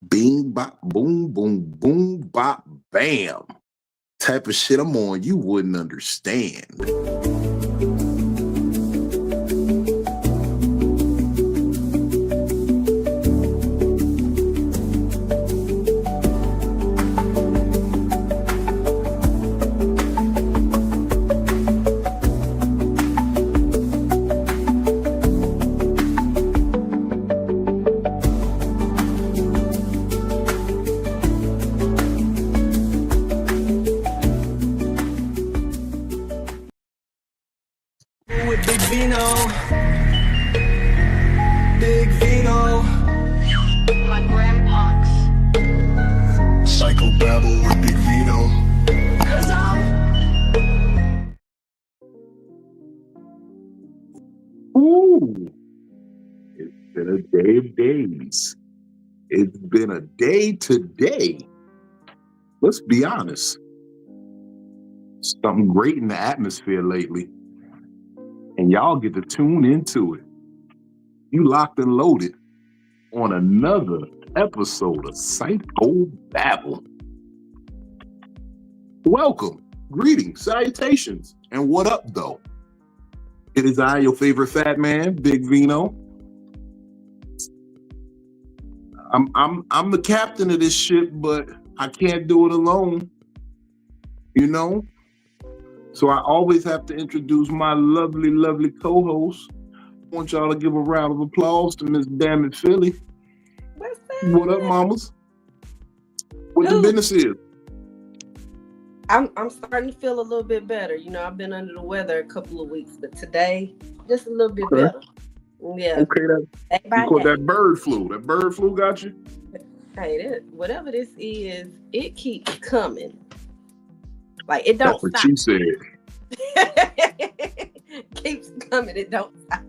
Bing, bop, boom, boom, boom, bop, bam. Type of shit I'm on you wouldn't understand. Psycho-Babble with Big Vino. Ooh, it's been a day of days. It's been a day today. Let's be honest. Something great in the atmosphere lately. And y'all get to tune into it. You locked and loaded on another episode of Psycho-Babble. Welcome, greetings, salutations, and what up, though? It is I, your favorite fat man, Big Vino. I'm the captain of this shit, but I can't do it alone. You know? So I always have to introduce my lovely, lovely co-host. I want y'all to give a round of applause to Miss Dammit Philly. What's that? What up, mamas? What the business is? I'm starting to feel a little bit better. You know, I've been under the weather a couple of weeks, but today, just a little bit better. Yeah. Okay, you caught that bird flu. That bird flu got you? Hey, whatever this is, it keeps coming. Like, it don't stop. That's stop. What she said. Keeps coming, it don't stop.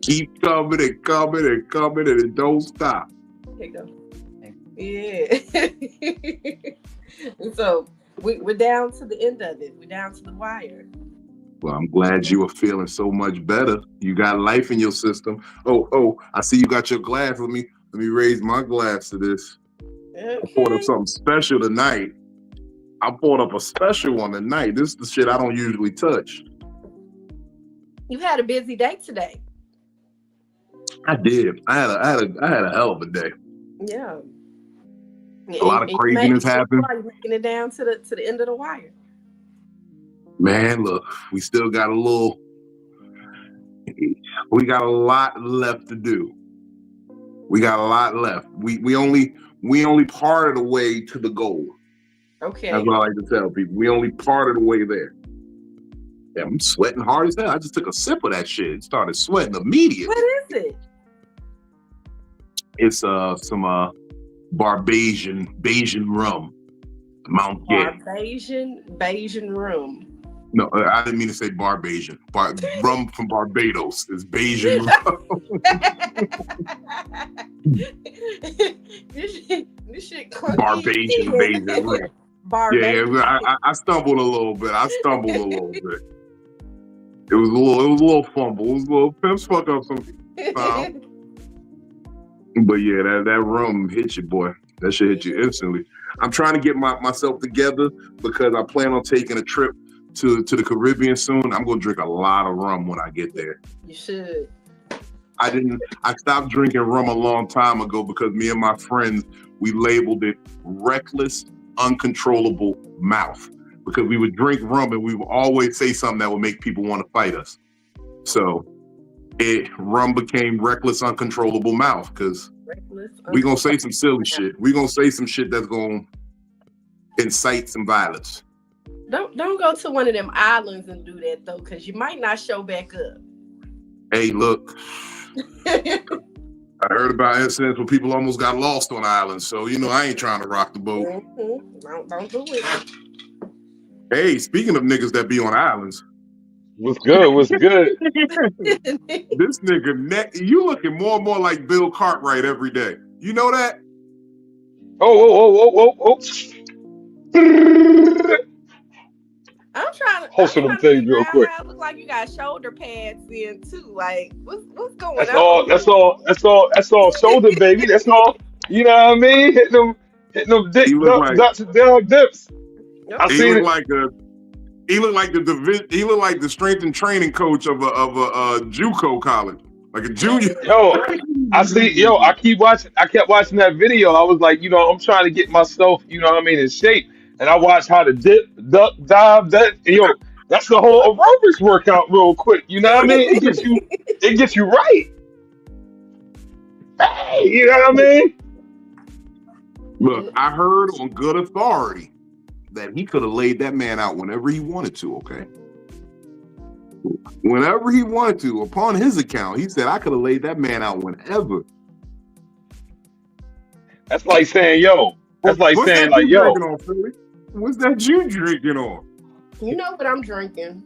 Keep coming and coming and coming and it don't stop. There you go. Yeah. So, we're down to the end of it. We're down to the wire. Well, I'm glad you are feeling so much better. You got life in your system. Oh, I see you got your glass. Let me raise my glass to this. Okay. I poured up something special tonight. I poured up a special one tonight. This is the shit I don't usually touch. You had a busy day today. I did. I had a hell of a day. Yeah. A lot of craziness happened. You're making it down to the end of the wire. Man, look, we still got we got a lot left to do. We got a lot left. We only part of the way to the goal. Okay. That's what I like to tell people. We only part of the way there. Yeah, I'm sweating hard as hell. I just took a sip of that shit and started sweating immediately. What is it? It's some Barbadian rum. Mount Gay. Barbadian rum. No, I didn't mean to say Barbadian. Rum from Barbados is Bayesian rum. This shit Barbadian rum. Yeah, I stumbled a little bit. It was a little fumble. It was a little pimps fuck up some. But yeah, that rum hit you, boy. That shit hit you instantly. I'm trying to get myself together because I plan on taking a trip to the Caribbean soon. I'm gonna drink a lot of rum when I get there. You should. I stopped drinking rum a long time ago because me and my friends, we labeled it reckless, uncontrollable mouth. Because we would drink rum and we would always say something that would make people want to fight us. So rum became reckless, uncontrollable mouth because we're gonna say some silly shit. We're gonna say some shit that's gonna incite some violence. Don't go to one of them islands and do that though, because you might not show back up. Hey, look. I heard about incidents where people almost got lost on islands, so I ain't trying to rock the boat. Mm-hmm. Don't do it. Hey, speaking of niggas that be on islands. What's good? This nigga, you looking more and more like Bill Cartwright every day. You know that? Oh. I'm trying to things real quick. It looks like you got shoulder pads in too. Like, what's going That's on? all shoulder, baby. That's all. You know what I mean? Hitting them He dick looked ducks, like ducks, and dog dips. I Okay. he seen looked it. like a he looked like the he looked like the strength and training coach of a JUCO college, like a junior. Yo, I see. Yo, I keep watching. I kept watching that video. I was like, I'm trying to get myself, in shape. And I watched how to dip, duck, dive. That's the whole aerobics workout, real quick. You know what I mean? It gets you right. Hey, you know what I mean? Look, I heard on good authority that he could have laid that man out whenever he wanted to. Okay, whenever he wanted to. Upon his account, he said I could have laid that man out whenever. That's like saying, yo. That's like What's saying, that like, you yo. drinking on, Philly? What's that you drinking on? You know what I'm drinking.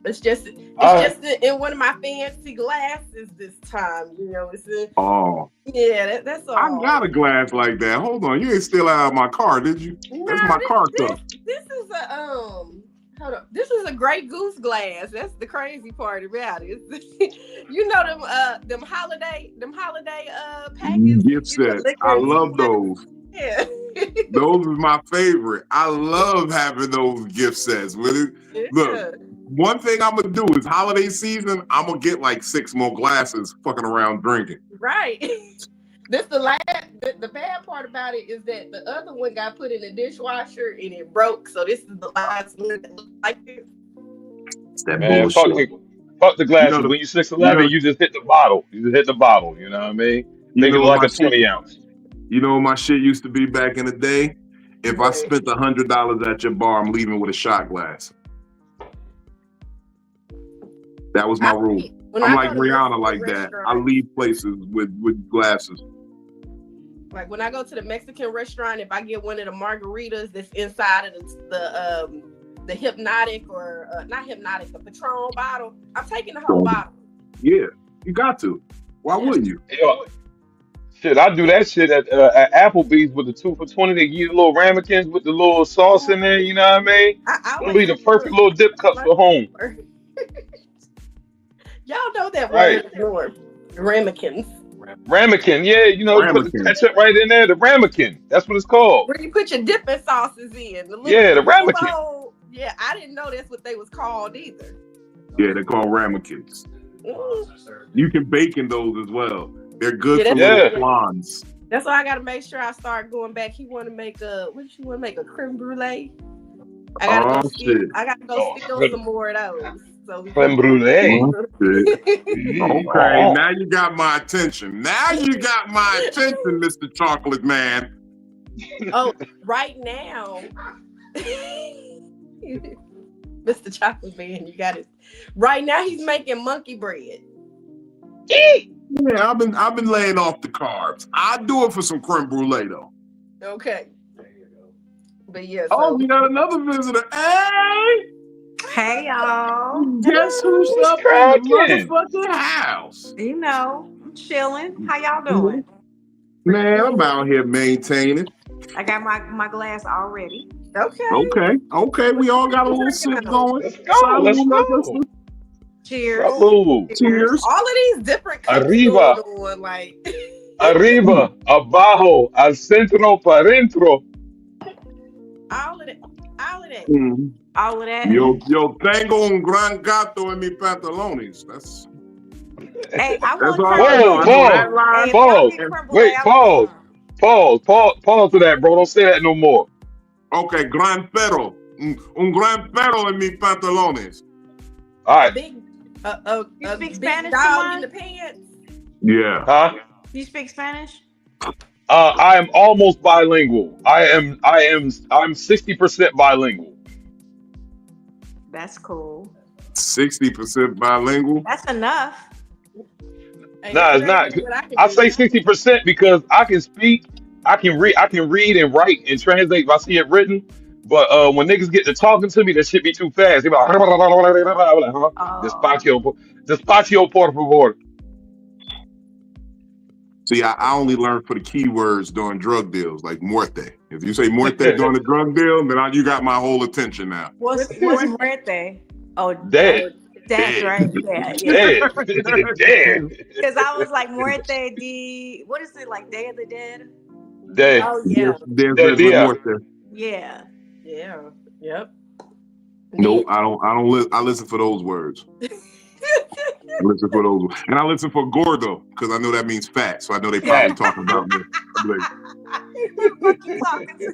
It's just Uh, in one of my fancy glasses this time. It's in, Oh, that's all. I got a glass like that. Hold on, you ain't steal out of my car, did you? That's my car stuff. This is a hold on. This is a Grey Goose glass. That's the crazy part about it. Them holiday packets. Gift set. I love those. Yeah. Those is my favorite. I love having those gift sets. Look, one thing I'm gonna do is holiday season. I'm gonna get like 6 more glasses, fucking around drinking. Right. The bad part about it is that the other one got put in the dishwasher and it broke. So this is the last one that looks like this. It's that man, bullshit. fuck the glasses. You know When you 6'11", you just hit the bottle. You just hit the bottle. You know what I mean? Make it like a 20 ounce. You know what my shit used to be back in the day? If I spent $100 at your bar, I'm leaving with a shot glass. That was my rule. I'm like Rihanna like that. I leave places with glasses. Like when I go to the Mexican restaurant, if I get one of the margaritas that's inside of the hypnotic or not hypnotic, the Patron bottle, I'm taking the whole bottle. Yeah, you got to. Why wouldn't you? Shit, I do that shit at Applebee's with the 2 for $20. They give you the little ramekins with the little sauce in there. You know what I mean? It'll be the perfect little dip cups for home. Y'all know that right? Ramekins. Ramekin, yeah, you put the ketchup right in there. The ramekin, that's what it's called. Where you put your dipping sauces in. The ramekin. Yeah, I didn't know that's what they was called either. Yeah, they're called ramekins. You can bake in those as well. They're good for little flans. That's why I got to make sure I start going back. He want to make a creme brulee? I gotta go stick on some more of those. So creme brulee. Okay, now you got my attention. Mr. Chocolate Man. Oh, right now, Mr. Chocolate Man, you got it. Right now, he's making monkey bread. Yeah, I've been laying off the carbs. I do it for some creme brulee though. Okay. But yeah. We got another visitor. Hey y'all. Guess who's up in the motherfucking house? I'm chilling. How y'all doing? Man, I'm out here maintaining. I got my glass already. Okay. We all got a little sip going. Let's go. Cheers. Cheers. All of these different cups Arriba. going on, like Arriba, abajo, al centro, para adentro. all of that. Mm-hmm. All of that. Yo tengo un gran gato en mis pantalones. That's. Hey, I That's want Pause to that, bro. Don't say that no more. Okay, gran perro. Un gran perro en mis pantalones. All right. You speak big Spanish, dog in the pants. Yeah. Huh? You speak Spanish? I am almost bilingual. I'm 60% bilingual. That's cool. 60% bilingual. That's enough. Nah, it's not. I say 60% because I can speak, I can read and write and translate if I see it written. But when niggas get to talking to me, that shit be too fast. They be like, despacio, por favor. See, I only learned for the keywords during drug deals, like muerte. If you say muerte during a drug deal, then you got my whole attention now. What's muerte? Oh, dead. That's right. Dead. Because I was like muerte de, what is it, like Day of the Dead? They, Oh yeah, There's yeah. remorse there. yeah. Yeah. Yep. No, I don't. I listen for those words. I listen for those, and I listen for gordo because I know that means fat. So I know they probably talking about me. I'm like, What you talking to?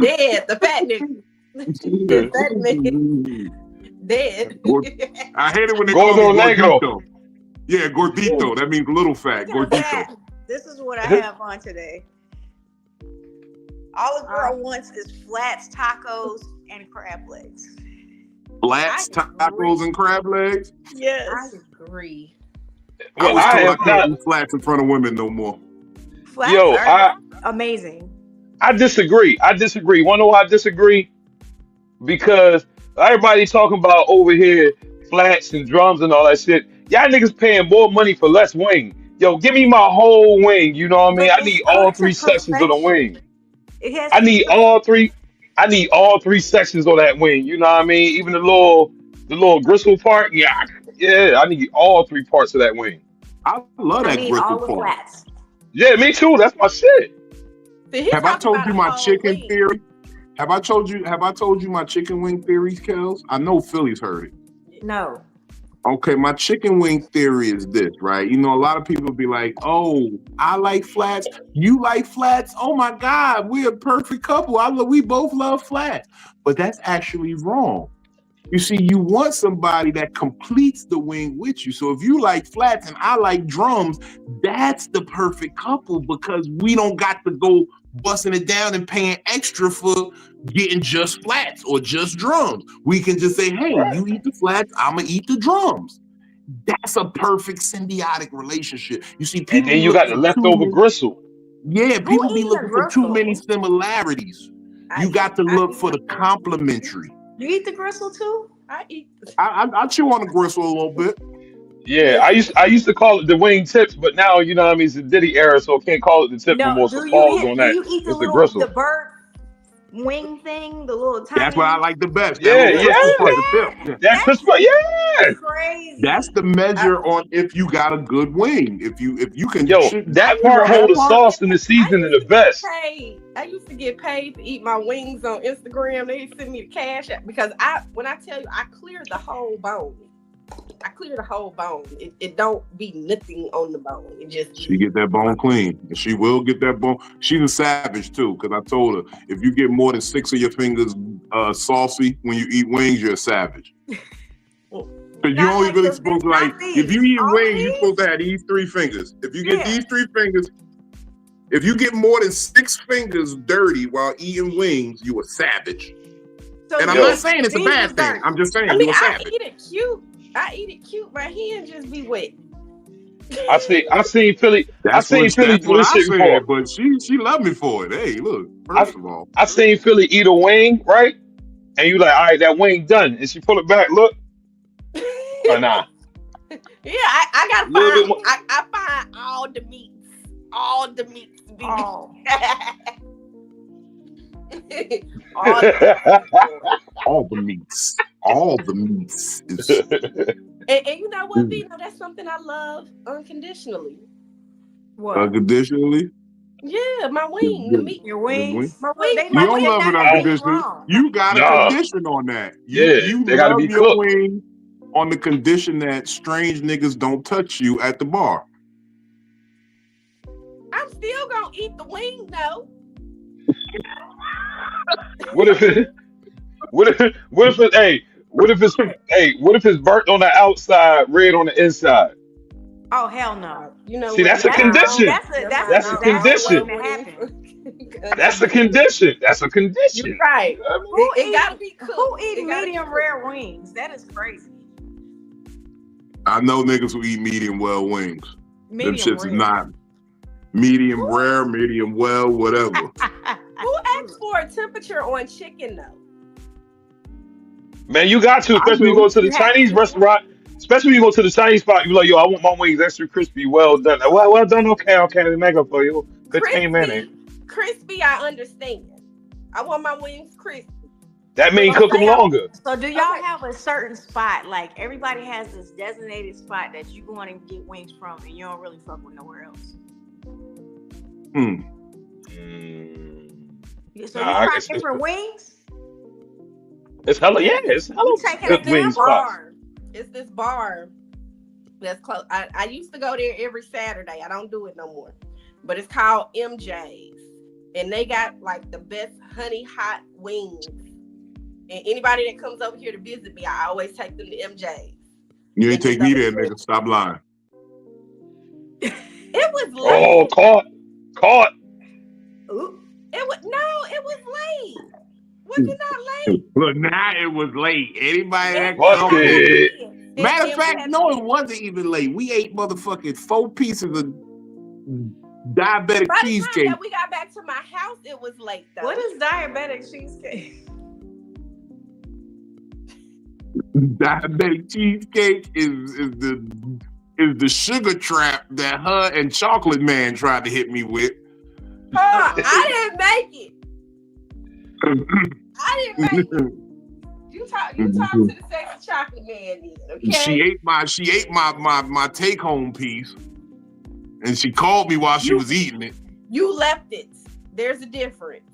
Dead, the fat nigga. The fat nigga. Dead. I hate it when they call Gordo me Negro. gordito. Yeah, gordito. That means little fat. Speaking of Gordito. that, this is what I have on today. All a girl wants is flats, tacos, and crab legs. Flats, tacos, and crab legs. Yes. I agree. I Well, was I told I am can't not. do flats in front of women no more. Flats Yo, are amazing. I disagree. Want to know why I disagree? Because everybody talking about over here flats and drums and all that shit. Y'all niggas paying more money for less wing. Yo, give me my whole wing. You know what I mean? But I it's need all good to three sections of the perfection. wing. It has I to need be all three. I need all three sections of that wing. You know what I mean? Even the little gristle part. Yeah, yeah. I need all three parts of that wing. I love I that need gristle all the part. flats. Yeah, me too. That's my shit. See, he Have I talking told about you a my whole chicken wing. theory? Have I told you my chicken wing theories, Kels? I know Philly's heard it. No. Okay, my chicken wing theory is this, right? You know, a lot of people be like, "Oh, I like flats. You like flats. Oh my God, we're a perfect couple. We both love flats." But that's actually wrong. You see, you want somebody that completes the wing with you. So if you like flats and I like drums, that's the perfect couple because we don't got to go busting it down and paying extra for getting just flats or just drums. We can just say, hey, you eat the flats, I'm gonna eat the drums. That's a perfect symbiotic relationship. You see, And people then be you got looking the for too leftover many. gristle. Yeah, Who people be eating a looking for too many gristle? similarities. You I got to look eat for the the- complementary. You eat the gristle too? I eat. I chew on the gristle a little bit. Yeah, I used to call it the wing tips, but now you know what I mean it's the Diddy era, so I can't call it the tip no No. more. So pause on Do that. you eat It's the gristle. the bird wing thing, the little tiny? That's what I like the best. That Yeah, little You crispy eat part, yeah. the tip. that? Yeah. That crisp, yeah. That's That's crazy. the measure on if you got a good wing. If you can Yo, I that chew part on hold that the part. sauce and the seasoning the best. I used to get paid to eat my wings on Instagram. They send me the cash app because when I tell you I cleared the whole bone. I clear the whole bone. It don't be nothing on the bone. It just She get that bone clean. And she will get that bone. She's a savage too, because I told her if you get more than 6 of your fingers saucy when you eat wings, you're a savage. Because you Not only like really the- supposed to not like these. if you eat All wings, you're these? supposed to have these 3 fingers. If you get Yeah. these 3 fingers, if you get more than 6 fingers dirty while eating wings, you a savage. So And I'm Yo. not saying it's a these bad is thing. dirty. I'm just saying I you mean, a I savage. eat it cute. My hand just be wet. I seen Philly That's do what this I shit before. said, but she loved me for it. Hey, look, I first of all, I seen Philly eat a wing, right? And you like, all right, that wing done. And she pull it back, look, or nah. Yeah, I A gotta little bit find. more. I find all the meats. To be Oh. all the, all the meats is and you know what, Vino? That's something I love unconditionally. What? unconditionally. Yeah, my wing, the meat. Your Good wing. wings? My wing. They You My don't wing love it gotta be unconditionally. wrong. You got a Nah. condition on that. Yeah, You they gotta love be your cooked. wing on the condition that strange niggas don't touch you at the bar. I'm still gonna eat the wing though. What if it what if it what if it's burnt on the outside, red on the inside? Oh hell no. You know See, what? that's a Never condition. mind. That's a I don't condition. love Happen. wings. That's a condition. That's a You're condition. right. Who It gotta be cooked. Who eat It gotta be medium cooked. rare wings? That is crazy. I know niggas who eat medium well wings. Them Medium shits is rare. not medium rare, medium well, whatever. Who asked for a temperature on chicken though? Man, you got to, especially when you go to the You have Chinese to. restaurant. Especially when you go to the Chinese spot, you be like, yo, I want my wings extra crispy, well done. Well done, okay, we make up for you. 15 minutes. Crispy, I understand. I want my wings crispy. That mean cook them longer. So do y'all Okay. have a certain spot? Like everybody has this designated spot that you go in and get wings from, and you don't really fuck with nowhere else. So you cracking for wings? It's hella, yeah. It's hella You taking good it wing down? spots. It's this bar that's close. I used to go there every Saturday. I don't do it no more. But it's called MJ's. And they got like the best honey hot wings. And anybody that comes over here to visit me, I always take them to MJ's. You ain't take me there, nigga. Stop lying. It was late. Oh, caught. Ooh. It was late. Was it not late? Look, now it was late. Anybody that What's come it? Matter of fact, no, it wasn't even late. We ate motherfucking 4 pieces of diabetic By the cheesecake. time that we got back to my house, it was late though. What is diabetic cheesecake? Diabetic cheesecake is the sugar trap that her and Chocolate Man tried to hit me with. I didn't make it. I didn't make it. You talk to the sexy chocolate man then, okay? She ate my take home piece, and she called me while she was eating it. You left it. There's a difference.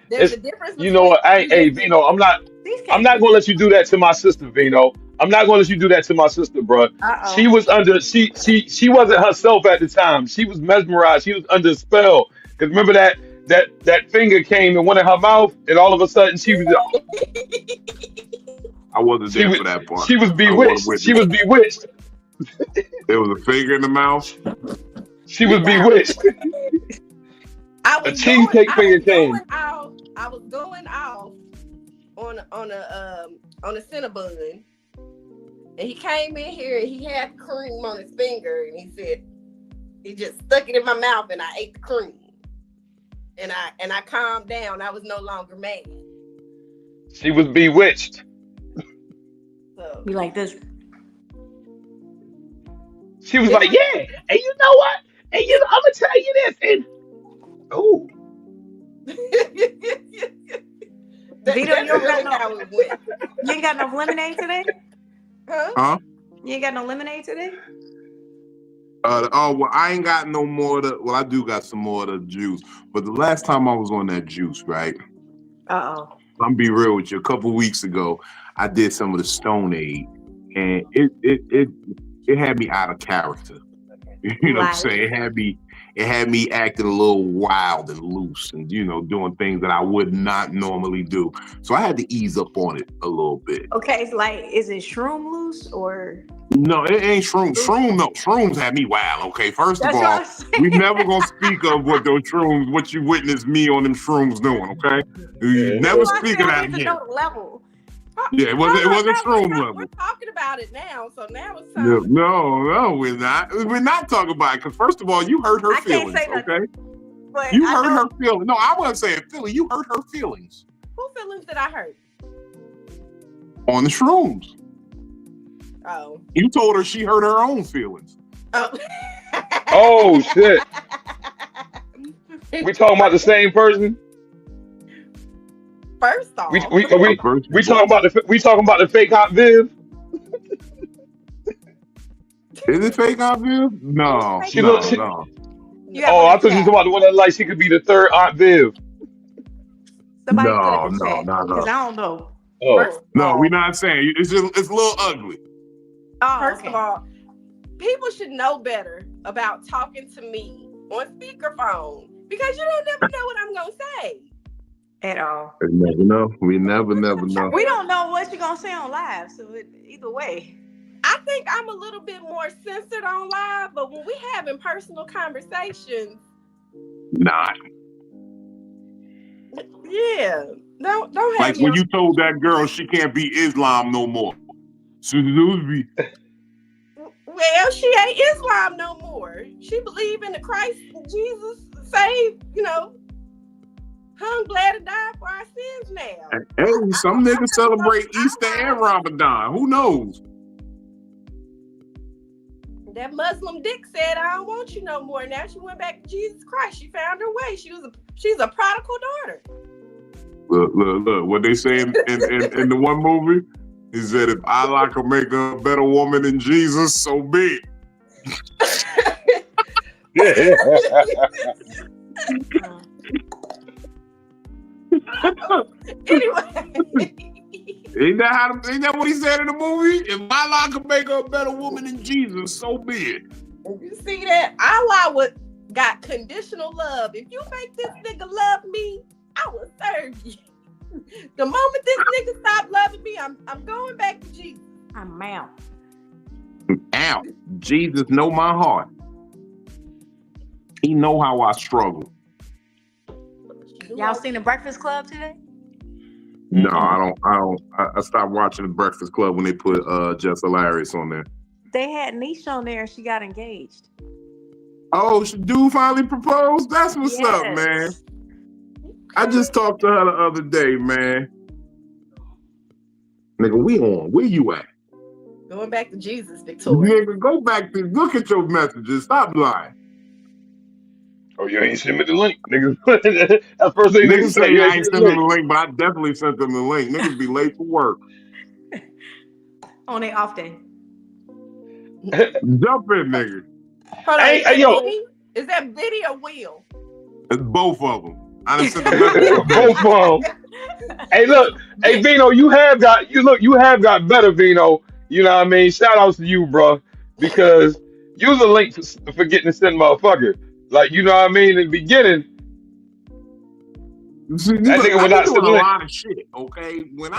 There's a difference. You know what? Hey, Vino, I'm not gonna let you do that to my sister, Vino. I'm not gonna let you do that to my sister, bro. Uh-oh. She was under she wasn't herself at the time. She was mesmerized. She was under a spell. Cause remember that finger came and went in her mouth, and all of a sudden she was. I wasn't there for that part. She was bewitched. She was bewitched. There was a finger in the mouth. She was bewitched. A cheesecake finger came. I was going off on a Cinnabon, and he came in here and he had cream on his finger, and he said he just stuck it in my mouth, and I ate the cream, and I calmed down. I was no longer mad. She was bewitched. So Be like this. She was like, yeah, and you know what? And I'm gonna tell you this, and oh. Vito, you ain't got no lemonade today? Huh? You ain't got no lemonade today? Well, I ain't got no more well, I do got some more of the juice. But the last time I was on that juice, right? Uh-oh. I'm be real with you. A couple weeks ago, I did some of the Stone Aid, and it had me out of character. You know what I'm saying? It had me acting a little wild and loose, and doing things that I would not normally do. So I had to ease up on it a little bit. Okay, it's like, is it shroom loose or? No, it ain't shrooms. Shrooms had me wild. Okay, first of all, we never gonna speak of what those shrooms, what you witnessed me on them shrooms doing. Okay, you never speak of that again. Level. Yeah, it wasn't shroom level. We're talking about it now, so now it's time. No, we're not. We're not talking about it because first of all, you hurt her feelings. Okay, you hurt her feelings. No, I wasn't saying feeling. You hurt her feelings. Who feelings did I hurt? On the shrooms. Oh. You told her she hurt her own feelings. Oh, Oh shit. We talking about the same person? First off, We talking about the fake hot Viv? Is it fake Aunt Viv? No. She no. I thought you were talking about the one that she could be the third Aunt Viv. Somebody No, put it in chat, no. because I don't know. Oh. No, we're not saying it's a little ugly. Oh, first of all, people should know better about talking to me on speakerphone because you don't never know what I'm gonna say. At all. We never know. We never know. We don't know what you're gonna say on live, so either way. I think I'm a little bit more censored on live, but when we having personal conversations, Not. yeah, don't have Like me when on- you told that girl she can't be Islam no more. Well, she ain't Islam no more. She believe in the Christ, Jesus saved, hung, glad to die for our sins now. Hey, some niggas celebrate Easter and Ramadan. Who knows? That Muslim dick said, "I don't want you no more." Now she went back to Jesus Christ. She found her way. She's a prodigal daughter. Look. What they say in the one movie is that if Allah can make a better woman than Jesus, so be it. Anyway. Ain't that what he said in the movie? If my law could make her a better woman than Jesus, so be it. You see that? Allah got conditional love. If you make this nigga love me, I will serve you. The moment this nigga stop loving me, I'm going back to Jesus. I'm out. Out. Jesus know my heart. He know how I struggle. Y'all seen the Breakfast Club today? No, I don't. I stopped watching the Breakfast Club when they put Jess Hilarious on there. They had Nisha on there and she got engaged. Oh, dude finally proposed? That's what's up, man. I just talked to her the other day, man. Nigga, we on. Where you at? Going back to Jesus, Victoria. Nigga, go back to look at your messages. Stop lying. Oh, you ain't send me the link, nigga. That's first thing Niggas say you I ain't sent them the link, but I definitely sent them the link. Niggas be late for work. On their off day. Jump in, nigga. Hold on, Hey, yo. Is that Biddy or Will? It's both of them. I done sent the message. Both of them. Hey, look. Hey, Vino, you have got better, Vino. You know what I mean? Shout outs to you, bro. Because use a link for getting to send motherfucker. Like, you know what I mean? In the beginning, See, that look, nigga I would be not doing send a the link. lot of shit, okay? When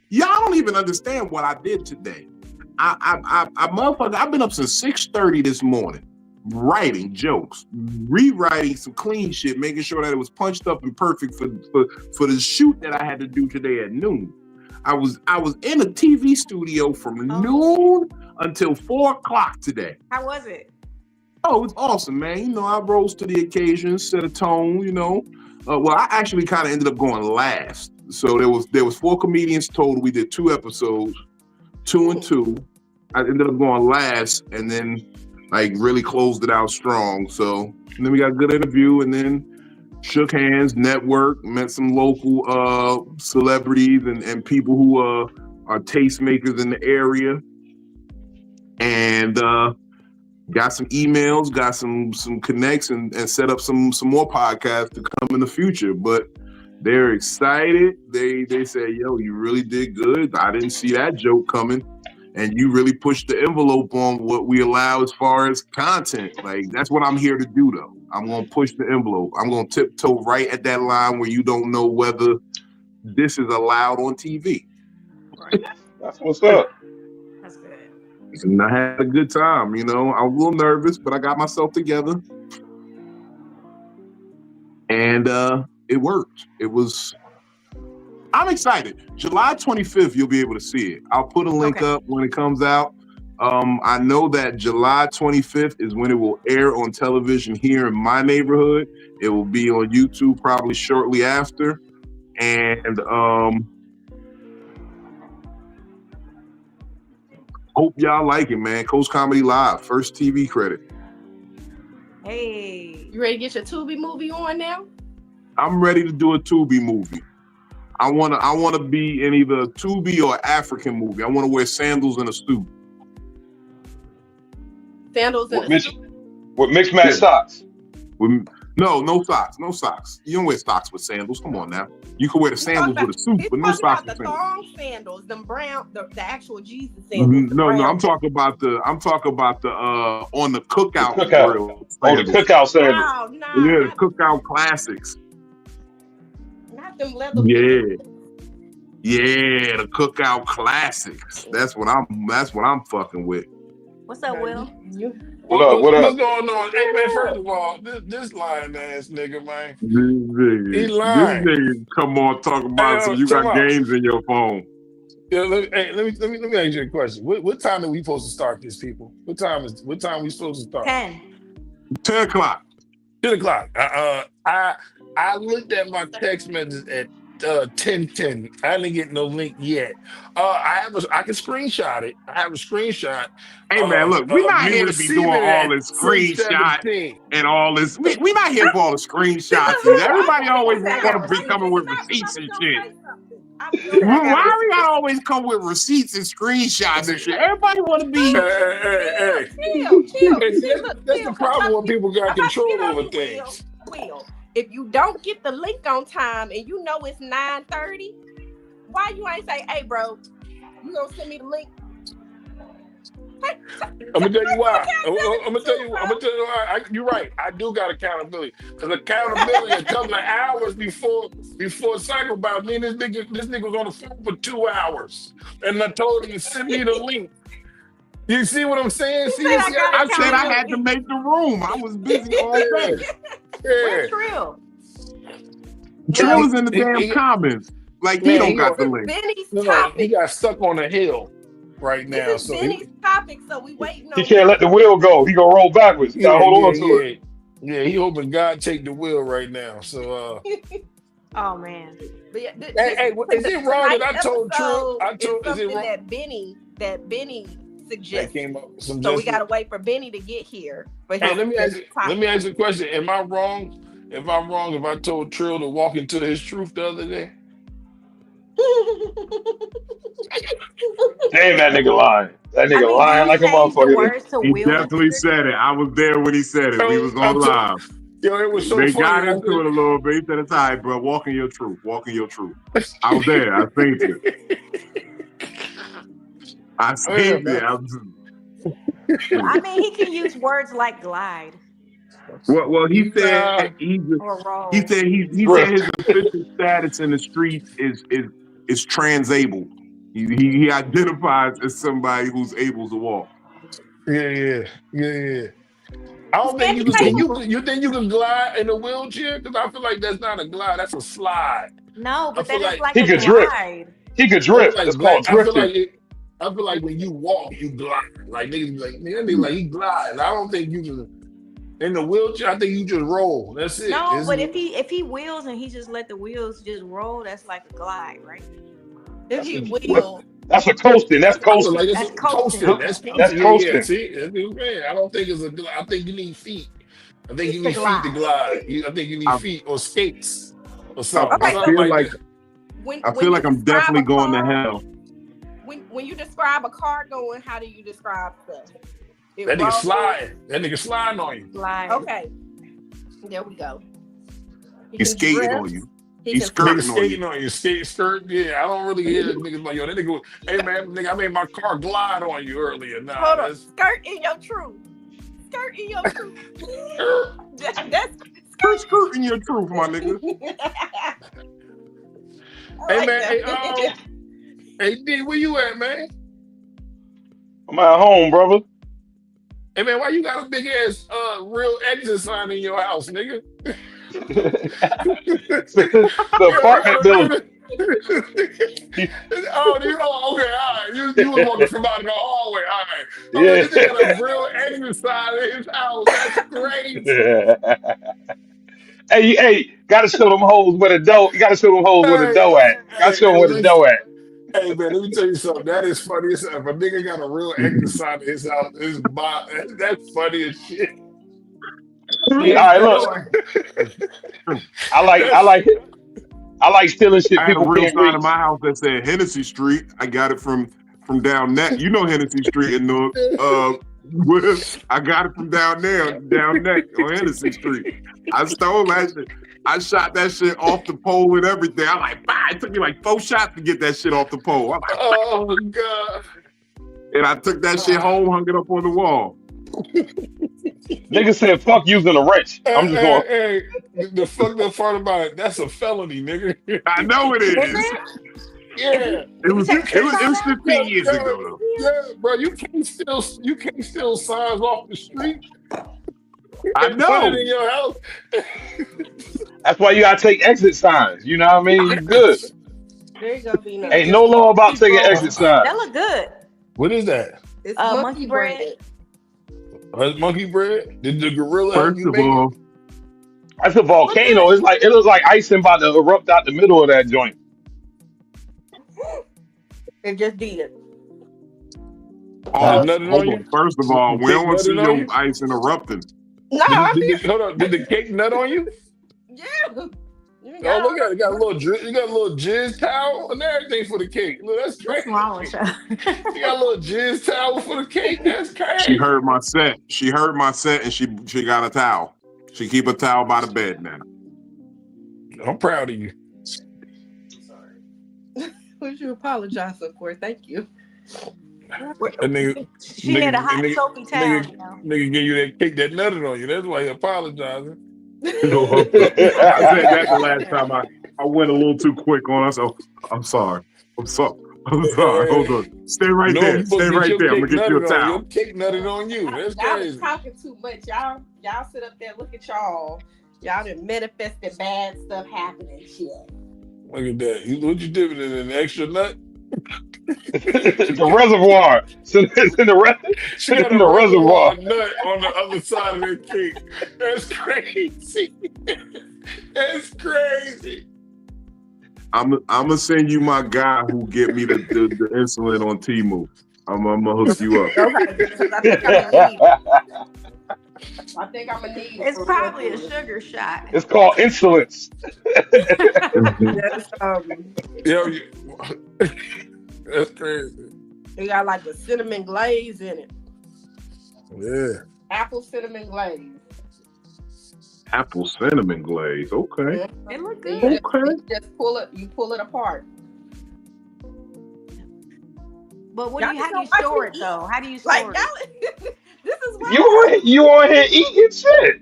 y'all don't even understand what I did today. I motherfucker, I've been up since 6:30 this morning, writing jokes, rewriting some clean shit, making sure that it was punched up and perfect for the shoot that I had to do today at noon. I was in a TV studio from noon until 4:00 today. How was it? Oh, it's awesome, man. You know, I rose to the occasion, set a tone, you know. Well, I actually kind of ended up going last. So there was 4 comedians total. We did 2 episodes, 2 and 2. I ended up going last and then like really closed it out strong. So and then we got a good interview and then shook hands, networked, met some local celebrities and people who are tastemakers in the area. And got some emails, got some connects, and set up some more podcasts to come in the future. But they're excited. They say, yo, you really did good. I didn't see that joke coming. And you really pushed the envelope on what we allow as far as content. Like, that's what I'm here to do, though. I'm going to push the envelope. I'm going to tiptoe right at that line where you don't know whether this is allowed on TV. That's what's up. That's good. And I had a good time, you know. I was a little nervous, but I got myself together. And it worked. I'm excited. July 25th, you'll be able to see it. I'll put a link up when it comes out. I know that July 25th is when it will air on television here in my neighborhood. It will be on YouTube probably shortly after. And hope y'all like it, man. Coast Comedy Live, first TV credit. Hey. You ready to get your Tubi movie on now? I'm ready to do a Tubi movie. I wanna be in either a Tubi or African movie. I want to wear sandals and a suit. Sandals and with mixed match socks. No socks. You don't wear socks with sandals. Come on now. You can wear the sandals with a suit, but no socks with the sandals. thong sandals, them brown, the actual Jesus sandals. No, I'm talking about the on the cookout grill. Oh, the cookout sandals. Yeah, the cookout classics. Not them leather. Yeah, the cookout classics. That's what I'm fucking with. What's up, Will? What up? What's going on? Hey, man, first of all, this lying ass nigga, man. He lying. This nigga come on talking about some you got games in your phone. Yeah, let me ask you a question. What time are we supposed to start this, people? What time we supposed to start? 10 o'clock. 10 o'clock. I looked at my text message at 10:10. I didn't get no link yet. I can screenshot it. I have a screenshot. Hey man, look, we're not here to be doing all this screenshot and all this. We're not here for all the screenshots. Everybody always want to be coming with receipts and shit. Why we gotta always come with receipts and screenshots and shit? Everybody want to be. Hey. Chill. That's the problem when people got control over things. Will, if you don't get the link on time and you know it's 9:30, why you ain't say, hey, bro, you gonna send me the link? I'm gonna tell you why. I'm gonna tell you why. You're right. I do got accountability. Because accountability a couple of hours before Psycho-Babble, me and this nigga was on the phone for 2 hours. And I told him to send me the link. You see what I'm saying? I said I had to make the room. I was busy all day. Where's Trill? Trill is in the damn comments. Like, he don't got the link. Benny's topic. He got stuck on a hill right now. This is So Benny's topic, so we waiting on He can't let the wheel go. He gonna roll backwards. You gotta hold on to it. Yeah, he hoping God take the wheel right now. So Oh man. But yeah, hey, is it wrong that I told Trill? Is it wrong? that Benny That suggested? came up. So we gotta wait for Benny to get here. But Hey, let me ask you a question. Am I wrong? If I'm wrong, if I told Trill to walk into his truth the other day? Damn, that nigga lying. That nigga lying like a motherfucker. He definitely said it. I was there when he said it. We was on live. Yo, it was so they funny. got into it a little bit. He said, it's all right, bro. Walk in your truth. Walk in your truth. I was there. I seen it. I seen it. I mean, he can use words like glide. Well, he said he said his official status in the streets is trans-able. He identifies as somebody who's able to walk. Yeah. I don't think you think you can glide in a wheelchair? Because I feel like that's not a glide, that's a slide. No, but that is like he a could glide. He could drift. It's called drifting. I feel like when you walk, you glide. Like niggas be like, man, like he glides. I don't think you can in the wheelchair. I think you just roll. That's it. No, but if he wheels and he just let the wheels just roll, that's like a glide, right? If he wheels. That's a coasting. That's coasting. That's coasting. That's coasting. Yeah, see, that's what I'm saying. I don't think it's a glide. I think you need feet. I think you need feet to glide. I think you need feet or skates or something. I feel like I'm definitely going to hell. When you describe a car going, how do you describe stuff? That nigga sliding. That nigga sliding on you. Slide. Okay. There we go. He's skating on you. He's skirting on you. Skirt. Yeah, I don't really hear that niggas like, yo, that nigga, hey man, nigga, I made my car glide on you earlier. Nah, hold on. Skirt in your truth. Skirt in your truth. That's skirt in your truth, my nigga. Hey man, hey D, where you at, man? I'm at home, brother. Hey man, why you got a big ass real exit sign in your house, nigga? the apartment building. Okay, all right. You was walking from out in the hallway, all right. Yeah. This nigga got a real exit sign in his house. That's crazy. Hey, gotta show them hoes where the dough. You gotta show them hoes where the dough at. Gotta show them where the dough at. Hey man, let me tell you something. That is funny as hell. If a nigga got a real exit sign in his house, that's funny as shit. All right, look. I like stealing shit. I had a people real can't sign reach. in my house that said Hennessy Street. I got it from down Neck. You know Hennessy Street in Newark. I got it from down Neck on Hennessy Street. I stole that shit. I shot that shit off the pole and everything. I'm like, bah! It took me like 4 shots to get that shit off the pole. I'm like, oh God! And I took that shit home, hung it up on the wall. Nigga said, "Fuck using a wrench." I'm just going. Hey, the fucked up part about it, that's a felony, nigga. I know it is. Yeah, it was 15 years ago though. Yeah, bro, you can't steal signs off the street. I know. Put it in your house. That's why you gotta take exit signs. You know what I mean? You good. There you go, Bino. Ain't no law about taking exit signs. That look good. What is that? It's monkey bread. Monkey bread? Did the gorilla First you of make all, that's a volcano. It looks like icing about to erupt out the middle of that joint. It just did. First of all, we don't want to see your ice erupting. No, hold on. Did the cake nut on you? Yeah. Oh, look at it. You got a little jizz towel and everything for the cake. Look, that's crazy. What's wrong with you? You got a little jizz towel for the cake. That's crazy. She heard my set. And she got a towel. She keep a towel by the bed now. I'm proud of you. Would you apologize for? Thank you. That nigga, She need a hot nigga, soapy towel. nigga, You know? nigga gave you that cake that nutted on you. That's why he apologizing. I said that the last time I went a little too quick on us. So I'm sorry. I'm sorry. Hold on. Stay right No, there. you supposed Stay to get right your there. I'm cake gonna get you a nutted on. towel. Your cake nutted on you. That's Y'all was crazy. talking too much. Y'all sit up there. Look at y'all. Y'all done manifested bad stuff happening. Shit. Look at that. What you doing? An extra nut? The reservoir. So it's in the She got a in the reservoir. reservoir nut on the other side of the cake. That's crazy. That's crazy. I'm gonna send you my guy who get me the insulin on Temu. I'm gonna hook you up. Okay. I think I'm gonna need it. It's probably a sugar shot. It's called insolence. Yes, Yo, that's crazy. it got like a cinnamon glaze in it. Yeah. Apple cinnamon glaze. Apple cinnamon glaze. Okay. It look You good. just pull it apart. But Y'all how do you just don't store like it though? How do you Like store y'all, it? this is why You on here eating shit.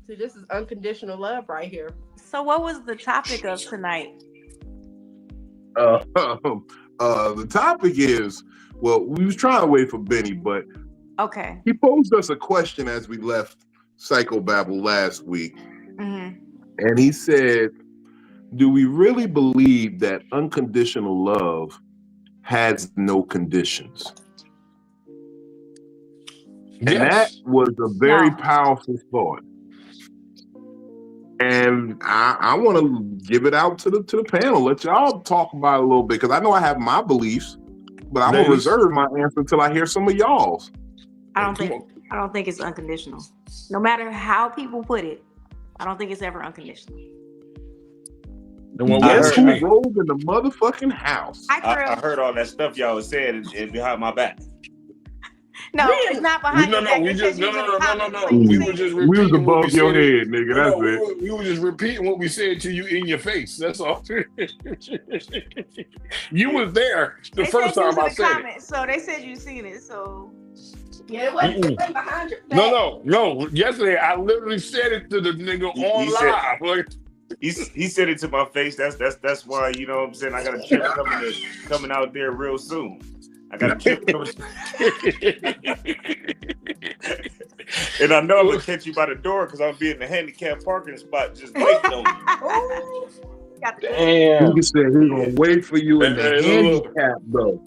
See, this is unconditional love right here. So what was the topic of tonight? The topic is, well, we was trying to wait for Benny, but Okay. he posed us a question as we left Psycho-Babble last week. Mm-hmm. And he said, do we really believe that unconditional love has no conditions? And that was a very powerful thought. And I want to give it out to the panel. Let y'all talk about it a little bit, because I know I have my beliefs, but I'm gonna reserve my answer until I hear some of y'all's. I don't think it's unconditional. No matter how people put it, I don't think it's ever unconditional. Guess who rolled in the motherfucking house? I heard all that stuff y'all was saying and behind my back. No, it's not behind your back. We It just says you in the comments, so We you were see just it. We was repeating what we above your said. head, nigga. That's it. We were just repeating what we said to you in your face. That's all. You was there the They first said you was time I in the said comments, so they said you seen it. So Yeah, it wasn't behind your back. it. No. Yesterday I literally said it to the nigga on live. Like, He said it to my face. That's why, you know what I'm saying, I got a trip coming out there real soon. I got a trip coming. And I know I'm gonna catch you by the door because I'll be in the handicap parking spot just waiting on you. Damn. Nigga said he gonna wait for you in the Hey, handicap though.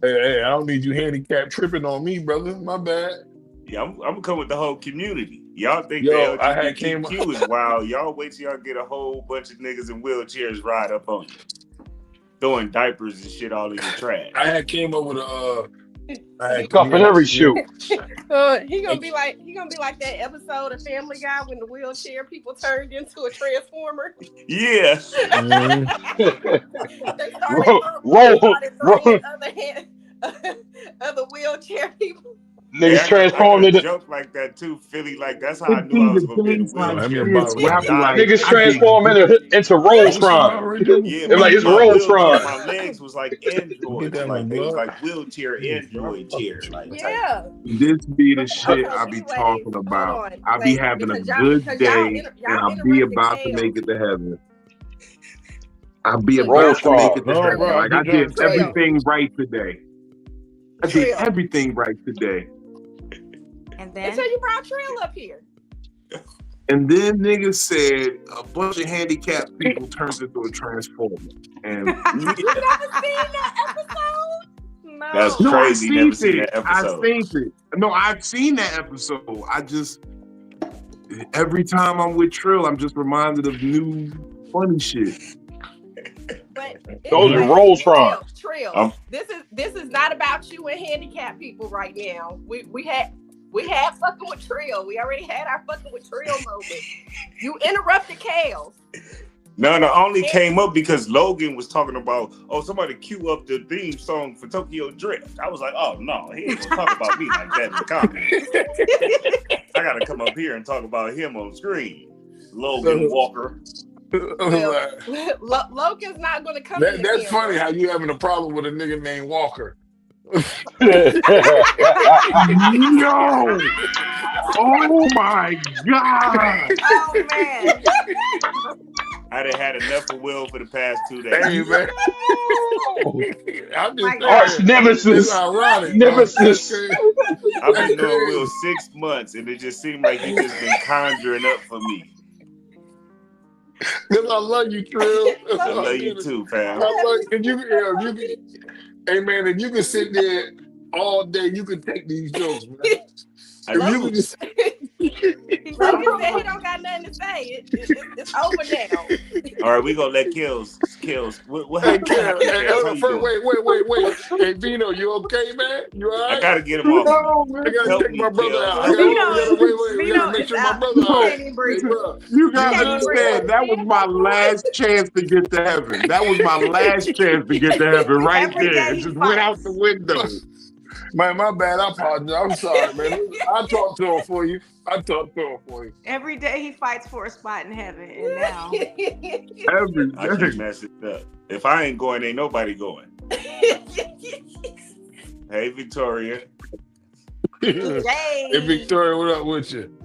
Hey, I don't need you handicap tripping on me, brother. My bad. Yeah, I'm gonna come with the whole community. Y'all think Yo, the LGBTQ is wild. Y'all wait till y'all get a whole bunch of niggas in wheelchairs ride up on you, throwing diapers and shit all in your trash. I had came up with a Cuffing every shoe. He gonna be like that episode of Family Guy when the wheelchair people turned into a transformer. Yeah. They started throwing other wheelchair people. Niggas transformed into joke like that too, Philly. Like that's how I knew I was gonna be in the wheelchair. Niggas transform into Roltron. Yeah, like it's Roltron. My legs was like androids, like they was like wheelchair android chairs. Like this be the shit I be talking about. I be having a good day and I'll be about to make it to heaven. I'll be about to make it to heaven. Like I did everything right today. I did everything right today. And then until you brought Trill up here. And then niggas said a bunch of handicapped people turns into a transformer. And you never seen that episode? No. That's crazy. Never seen that I've episode. seen it. No, I've seen that episode. I just every time I'm with Trill, I'm just reminded of new funny shit. But those are Roltron. Trill. This is not about you and handicapped people right now. We had fucking with Trill. We already had our fucking with Trill moment. You interrupted Kales. No, only came up because Logan was talking about, somebody cue up the theme song for Tokyo Drift. I was like, oh no, he ain't gonna talk about me like that in the comments. I gotta come up here and talk about him on screen. Logan Walker. Well, Logan's not gonna come. That's funny how you having a problem with a nigga named Walker. No! Oh my God! Oh man. I done had enough of Will for the past 2 days. Hey man, I'm just Arch saying, nemesis. it's ironic. Nemesis. I've been knowing Will 6 months, and it just seemed like he just been conjuring up for me. Cause I love you, Trill. I love you too, fam. Hey man, if you can sit there all day, you can take these jokes, man. I You can just Logan said he don't got nothing to say. It's over now. All right, we gonna let Kills. What Hey, happened? Cam, Kills? How you doing? wait. Hey, Vino, you okay, man? You all right? I gotta get him off. I gotta Help take me, my brother Kills. out. We gotta make sure my brother all right. Can't breathe. Hey, bro. You gotta understand, that was my last chance to get to heaven. That was my last chance to get to heaven right Every there. day It he just went out fights. the window. Man, my bad. I apologize. I'm sorry, man. I'll talk to him for you. Every day he fights for a spot in heaven, and now Every I day. keep messing up. If I ain't going, ain't nobody going. Hey, Victoria. Hey, Victoria, what up with you?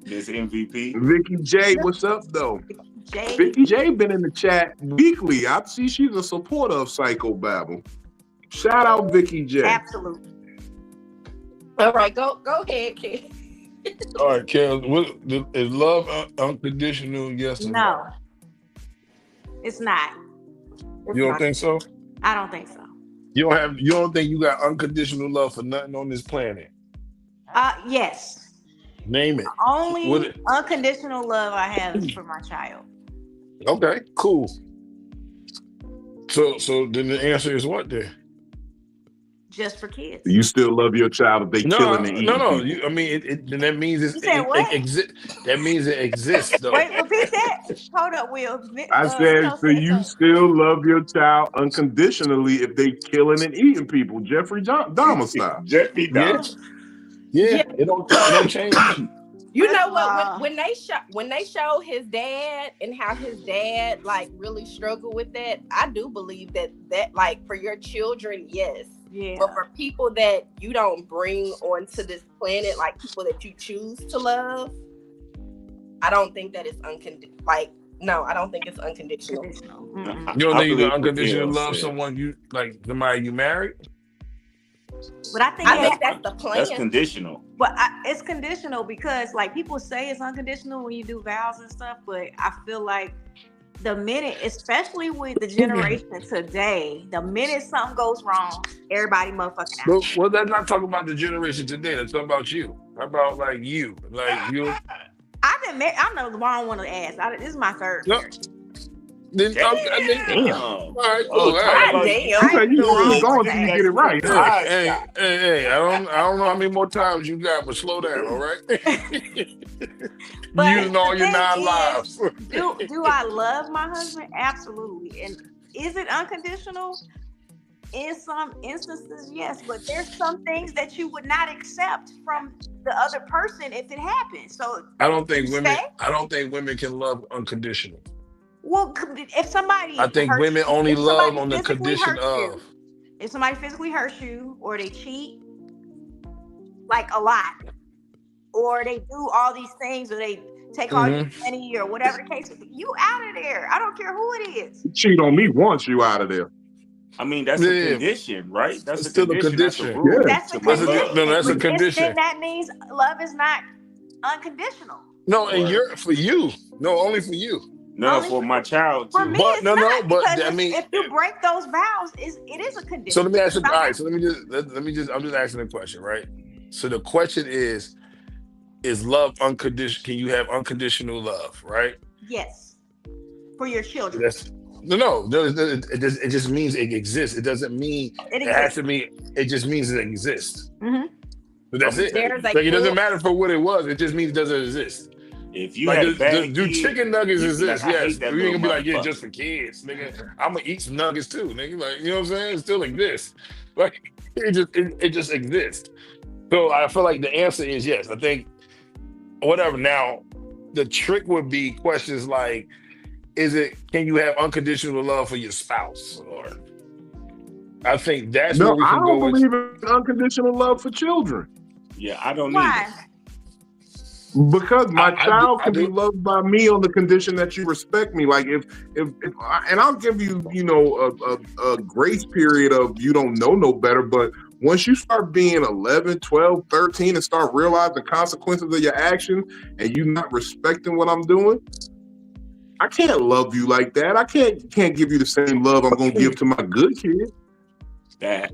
This MVP. Vicky J, what's up though? Jay. Vicky J been in the chat weekly. I see she's a supporter of Psycho-Babble. Shout out Vicky J. Absolutely. All right, go ahead, kid. All right, Kel, is love unconditional? Yes or no? No, it's not. You don't think so? I don't think so. You don't think you got unconditional love for nothing on this planet? Yes. Name it. Only unconditional love I have is for my child. Okay, cool. So then the answer is what then? Just for kids. You still love your child if they killing and eating No. people. I mean, then that means You said what? That means it exists, though. Wait, repeat that. Hold up, Will. I said, so you still love your child unconditionally if they killing and eating people, Jeffrey Dahmer style. Jeffrey Dahmer. Yeah. It don't change. You know what? When they show his dad and how his dad like really struggled with that, I do believe that like for your children, yes. Yeah. But for people that you don't bring onto this planet, like people that you choose to love, I don't think that it's unconditional. Like, no, I don't think it's unconditional. Mm-mm. You don't think you can believe unconditionally what love Gail said. someone somebody you married? But I think that's the plan. That's conditional. But it's conditional because like people say it's unconditional when you do vows and stuff, but I feel like the minute, especially with the generation today, the minute something goes wrong, everybody motherfucking out. Well, that's not talking about the generation today. That's talking about you. How about like you? Like you. I've been married. I'm the wrong one to ask. This is my third Yep. marriage. Then, Damn. all right, cool. All God right. damn. Okay, you keep going till you get it right. Huh? Hey, I don't know how many more times you got, but slow down, all right? But Using all the your thing 9 is, lives. Do I love my husband? Absolutely. And is it unconditional? In some instances, yes, but there's some things that you would not accept from the other person if it happens. So I don't think women can love unconditional. well, if somebody I think hurts women you, only if love somebody on the physically condition hurts you, of. if somebody physically hurts you or they cheat like a lot, or they do all these things, or they take all your money or whatever the case, you out of there. I don't care who it is. You cheat on me once, you out of there. I mean, that's Yeah. a condition, right? That's It's a still a condition. That's a condition. rule. That's a to my condition. love. No, that's a Then condition. that means love is not unconditional. No, and you're for you. No, only for you. No, Only for my child For too. me, But it's no, not, but because I mean, if you break those vows, it is a condition. so let me ask you. All Something- right, so I'm just asking a question, right? So the question is love unconditional? Can you have unconditional love, right? Yes, for your children. No. It just means it exists. It doesn't mean It it has exists. to be. It just means it exists. Mhm. But that's it. There's Like it doesn't matter for what it was. It just means it doesn't exist. If you Like, had a bad do kid, chicken nuggets you'd be exist? like, I Yes. hate that You ain't little gonna be like, yeah, motherfucker. just for kids, nigga. I'm gonna eat some nuggets too, nigga. Like, you know what I'm saying? It still exists. Like, it just exists. So I feel like the answer is yes. I think whatever. Now, the trick would be questions like, can you have unconditional love for your spouse? Or I think that's where No, we I can don't go with. believe in unconditional love for children. Yeah, I don't Why? either. Because my child I can be do. loved by me on the condition that you respect me. Like if and I'll give you, a grace period of you don't know no better. But once you start being 11, 12, 13 and start realizing the consequences of your actions and you not respecting what I'm doing, I can't love you like that. I can't give you the same love I'm going to give to my good kid. That.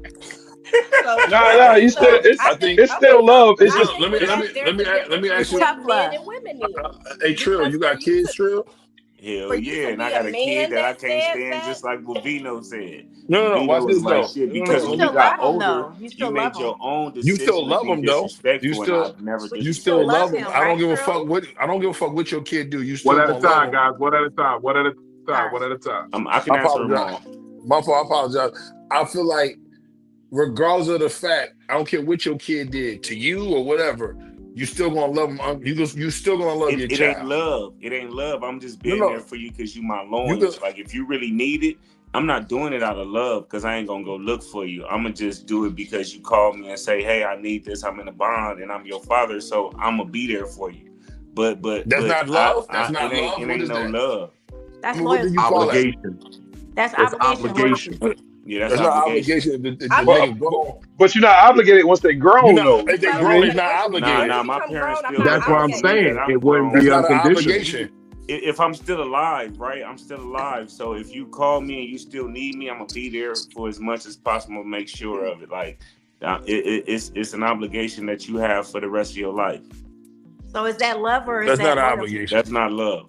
Nah, you still I think. it's still love. It's Well, just let me ask you. Tough men love. and women then. Hey, Trill, you got kids, Trill? Hell For you yeah, to and I be got a a kid man that I that can't says stand, that, just like what Vino said. No. Watch Vino was this like though. shit But because you when you still got love them older, though. You you still love made them. your own You still decision to love be them though. You disrespectful, and still, I've never But you you still still disrespected love love you. them. him, I don't right, give a Trill? fuck what. I don't give a fuck what your kid do. You One still at a gonna love time, them. guys. One at a time. One at a time. Sorry. One at a time. I can I answer them apologize. all. My fault. I apologize. I feel like, regardless of the fact, I don't care what your kid did to you or whatever, you still gonna love them. You still gonna love your It ain't child. love. It ain't love. I'm just being there No. for you because you my You can. loins. Like if you really need it, I'm not doing it out of love because I ain't gonna go look for you. I'm gonna just do it because you call me and say, "Hey, I need this. I'm in a bond and I'm your father, so I'm gonna be there for you." But That's not love. That's it not ain't love. What is no that? love. I That's mean, what do loyalty. you call that? Obligation. That's It's obligation obligation. loyalty. Yeah, that's That's not obligation. obligation. The I but, nigga mean, but grown. but you're not obligated once they You grown not. though. If You they know what I grown, mean? it's not Nah, obligated. my become parents grown, I'm still not That's look what out I'm for me obligated. that saying. I'm It wouldn't grown. That's be not an unconditional. obligation. If I'm still alive, right? I'm still alive. So if you call me and you still need me, I'm gonna be there for as much as possible. Make sure of it. Like it's an obligation that you have for the rest of your life. So is that love or is That's not that an loyalty? obligation. That's not love.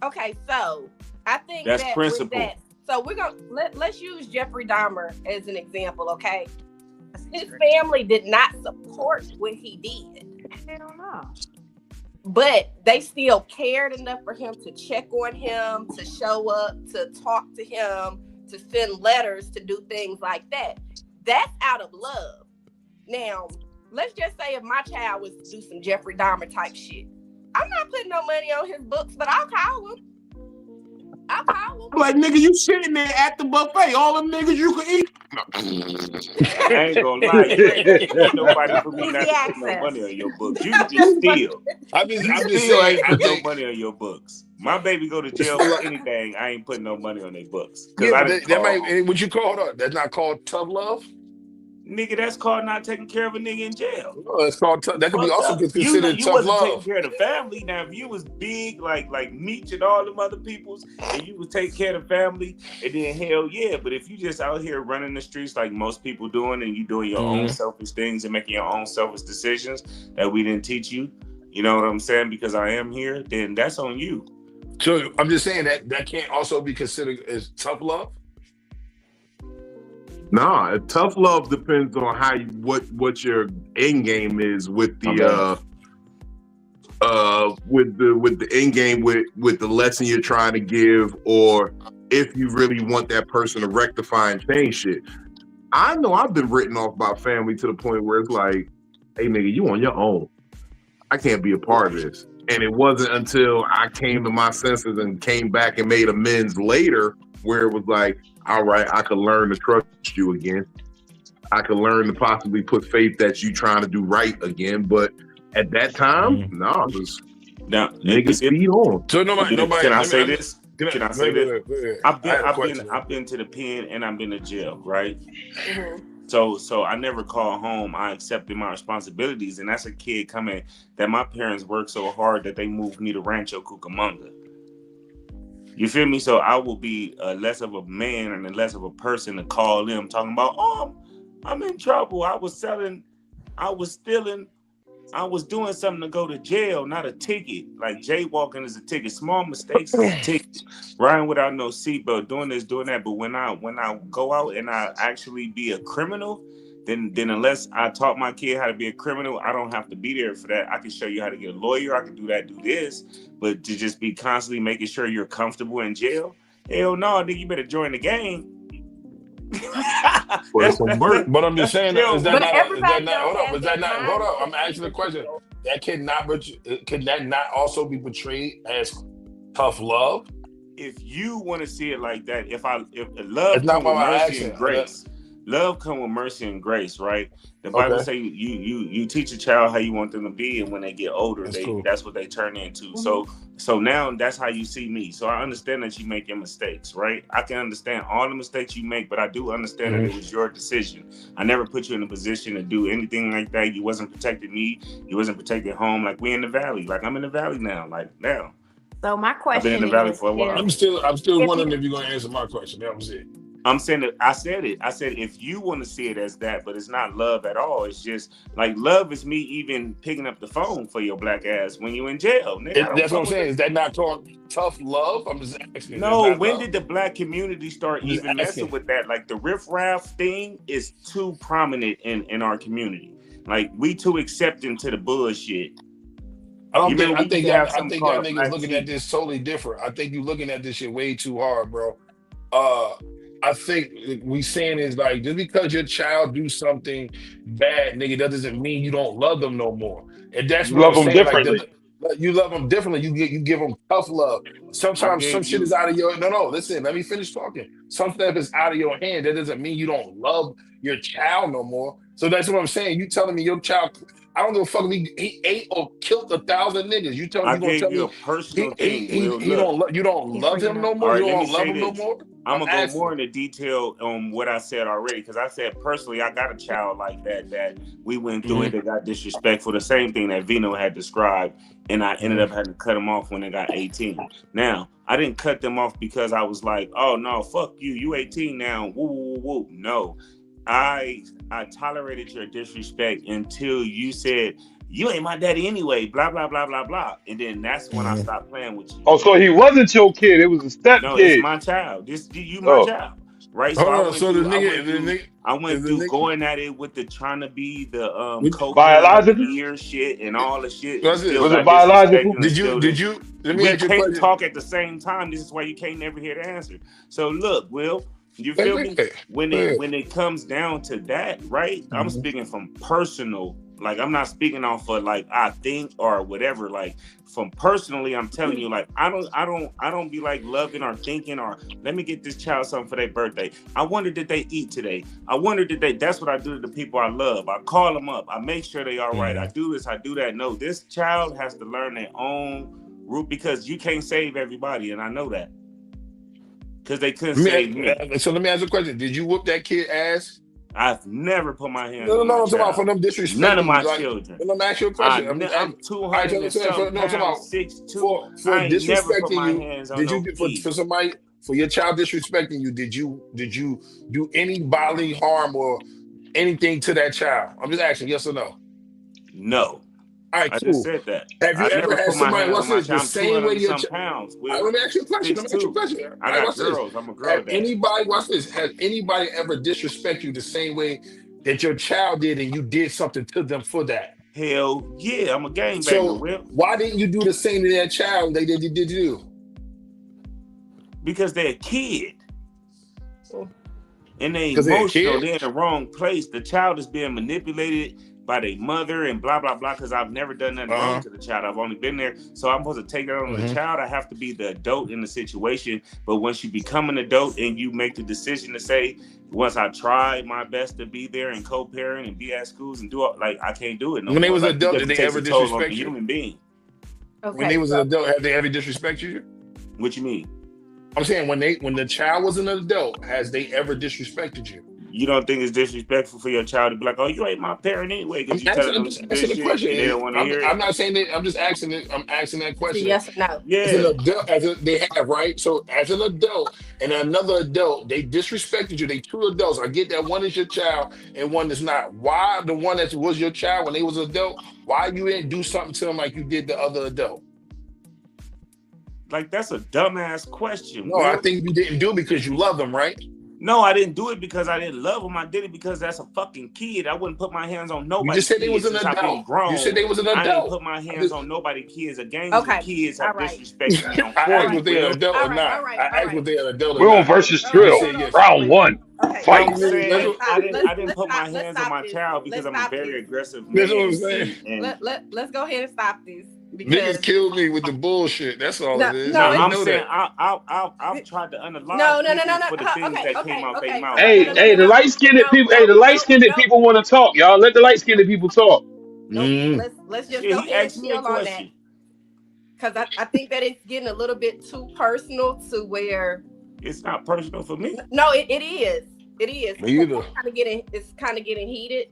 Okay, so I think That's that with principle. that, so we're gonna let's use Jeffrey Dahmer as an example, okay? His family did not support what he did, Hell no. but they still cared enough for him to check on him, to show up, to talk to him, to send letters, to do things like that. That's out of love. Now, let's just say if my child was to do some Jeffrey Dahmer type shit, I'm not putting no money on his books, but I'll call him. I'll call him. Like, nigga, you sitting there at the buffet, all them niggas you can eat. I ain't gonna lie, you ain't got to pay nobody for me Easy not to put access. no money on your books. You can just steal. I'm You just still saying. ain't I put no think money on your books. My baby go to it's jail for for like. anything. I ain't putting no money on their books because Yeah, I but didn't that call might. home. What you call that? That's not called tough love. Nigga, that's called not taking care of a nigga in jail. No, it's called tough. That could be Fucked also up. You considered you tough wasn't taking love. care of the family. Now, if you was big like Meech and all them other peoples, and you was taking care of the family, and then hell yeah. But if you just out here running the streets like most people doing, and you doing your own selfish things and making your own selfish decisions that we didn't teach you, you know what I'm saying? Because I am here, then that's on you. So I'm just saying that can't also be considered as tough love. Nah, tough love depends on how you, what your end game is with My the bad. with the end game with the lesson you're trying to give, or if you really want that person to rectify and change shit. I know I've been written off by family to the point where it's like, hey nigga, you on your own. I can't be a part of this. And it wasn't until I came to my senses and came back and made amends later where it was like, all right, I could learn to trust you again. I could learn to possibly put faith that you trying to do right again. But at that time, no, it was Now, nigga speed on. So can I say this? Can I say this? I've been to the pen and I've been to jail, right? Mhm. So I never called home. I accepted my responsibilities, and that's a kid coming that my parents worked so hard that they moved me to Rancho Cucamonga. You feel me? So I will be less of a man and less of a person to call them talking about, oh, I'm in trouble. I was stealing, I was doing something to go to jail, not a ticket. Like jaywalking is a ticket. Small mistakes is a ticket. Riding without no seatbelt, doing this, doing that. But when I go out and I actually be a criminal, then unless I taught my kid how to be a criminal, I don't have to be there for that. I can show you how to get a lawyer. I can do that, do this. But to just be constantly making sure you're comfortable in jail, hell no, nigga, you better join the game. But I'm just saying, is that But not? everybody Hold don't up, have is that that not? Hold up, mindset. I'm asking a question. That could that not also be portrayed as tough love? If you want to see it like that, if love It's not come with my mercy accent. and grace, love come with mercy and grace, right? The Bible Okay. say you teach a child how you want them to be, and when they get older, That's cool. that's what they turn into. So now that's how you see me. So I understand that you make your mistakes, right? I can understand all the mistakes you make, but I do understand that it was your decision. I never put you in a position to do anything like that. You wasn't protecting me. You wasn't protecting home. Like we in the valley. Like I'm in the valley now. Like now. So my I've question been in the valley is, for a while. I'm still if wondering you- if you're gonna answer my question. That was it. I'm saying that I said it. I said if you want to see it as that, but it's not love at all. It's just like love is me even picking up the phone for your black ass when you in jail. Nigga, I don't That's what I'm fuck with saying. Is that not called tough love? I'm just asking. No, when did the black community start I'm just even messing asking. with that? Like the riffraff thing is too prominent in our community. Like we too accepting to the bullshit. I don't You think. remember I we think used to have y'all. I something think y'all called a niggas black looking sheep. at this totally different. I think you looking at this shit way too hard, bro. I think we saying is like just because your child do something bad, nigga, that doesn't mean you don't love them no more. And that's You what I'm love them saying. Like differently. you love them differently. You give them tough love. I Sometimes some gave shit you is out of your no. Listen, let me finish talking. Some stuff is out of your hand. That doesn't mean you don't love your child no more. So that's what I'm saying. You telling me your child? I don't give a fuck if he ate or killed 1,000 niggas. You gonna gave tell you a me personal thing, Will. he Look. don't you don't He's love bringing him no up. more? All You right, let me don't love say him no this. more? I'm gonna go asking. more into detail on what I said already, because I said personally, I got a child like that we went through it that got disrespectful. The same thing that Vino had described, and I ended up having to cut him off when they got 18. Now, I didn't cut them off because I was like, oh no, fuck you, you 18 now, woo woo woo. No, I tolerated your disrespect until you said you ain't my daddy anyway, blah blah blah blah blah, and then that's when I stopped playing with you. Oh, so he wasn't your kid. It was a step No, it's kid. my child. You my Oh, child, right? So Hold I on. went So the through. nigga, I went the through nigga. going at it with the trying to be the co-parent of the biological? year shit and all the shit, and That's it. still Was it got disrespected biological? and Did still you? this. Let me We ask you a can't question. talk at the same time. This is why you can't never hear the answer. So look, Will, you feel me? When it comes down to that, right? I'm speaking from personal. Like I'm not speaking off of like I think or whatever. Like from personally, I'm telling you, like I don't be like loving or thinking or let me get this child something for their birthday. I wonder did they eat today? I wonder did they? That's what I do to the people I love. I call them up. I make sure they all right. I do this. I do that. No, this child has to learn their own route because you can't save everybody, and I know that because they couldn't save me. So let me ask you a question. Did you whoop that kid ass? I've never put my hands No, on my I'm talking about child. for them disrespecting None of my you. Like, children. let me ask you a question. I'm 200 and something pounds, 6'2". For I ain't never put disrespecting my you, hands on did no you kid. for somebody for your child disrespecting you? Did you do any bodily harm or anything to that child? I'm just asking, yes or no. No. All right, I cool. just said that. Have you I ever never had put my somebody? hands What's on my this? The child. I'm same 200 way and your some child. pounds. Let me ask you a question. Let me ask you a 6'2". question. I All right, got watch this. girls. I'm a girl Have dad. anybody watch this? Has anybody ever disrespect you the same way that your child did, and you did something to them for that? Hell yeah, I'm a gangbanger, So Will. why didn't you do the same to that child they did you? Because they're a kid. And they Because they're a emotional. kid? They're in the wrong place. The child is being manipulated by their mother and blah, blah, blah, because I've never done nothing wrong to the child. I've only been there. So I'm supposed to take that on the child. I have to be the adult in the situation. But once you become an adult and you make the decision to say, once I tried my best to be there and co-parent and be at schools and do all, like, I can't do it no When they more. was an Like, adult, because did it they takes ever a toll on the disrespect you? human being. Okay, When they was an adult, have they ever disrespected you? What you mean? I'm saying when the child was an adult, has they ever disrespected you? You don't think it's disrespectful for your child to be like, oh, you ain't my parent anyway, because you telling I'm them just some asking good the shit and they don't question. want to hear it? I'm not saying that. I'm just asking it. I'm asking that It's a question. yes or no. As an Yeah. adult, they have, right? So as an adult and another adult, they disrespected you. They two adults. I get that one is your child and one is not. Why the one that was your child when they was an adult? Why you didn't do something to them like you did the other adult? Like, that's a dumbass question, No, I Will. think you didn't do it because you love them, right? No, I didn't do it because I didn't love him. I did it because that's a fucking kid. I wouldn't put my hands on You nobody's just said they kids was an since I've been adult. grown. You said they was an I ain't adult. put my hands on nobody's kids. The games Okay. with kids All have right. disrespected me on I court. asked was they an adult All or right. not. All right. I All asked right. was they an adult or We're on not. versus You Trill. said yes. Round one. Okay. Fight. I'm saying That's I didn't Let's put my stop- let's hands on stop my this. child because Let's I'm a stop very this. aggressive That's man. what I'm saying. And Let's go ahead and stop this Niggas because killed me with the bullshit. That's all No, it is. no, And it's- you I'm know saying that. I've tried to unalive no. people for the things that came out their mouth. Hey, the light skinned people. Hey, the light skinned people want to talk. Y'all let the light skinned people talk. Nope. Mm. Let's just Shit, go he ahead and asked me a chill on that question. because I think that it's getting a little bit too personal to where. It's not personal for me. No, it is. It is. Me either. It's kind of getting heated.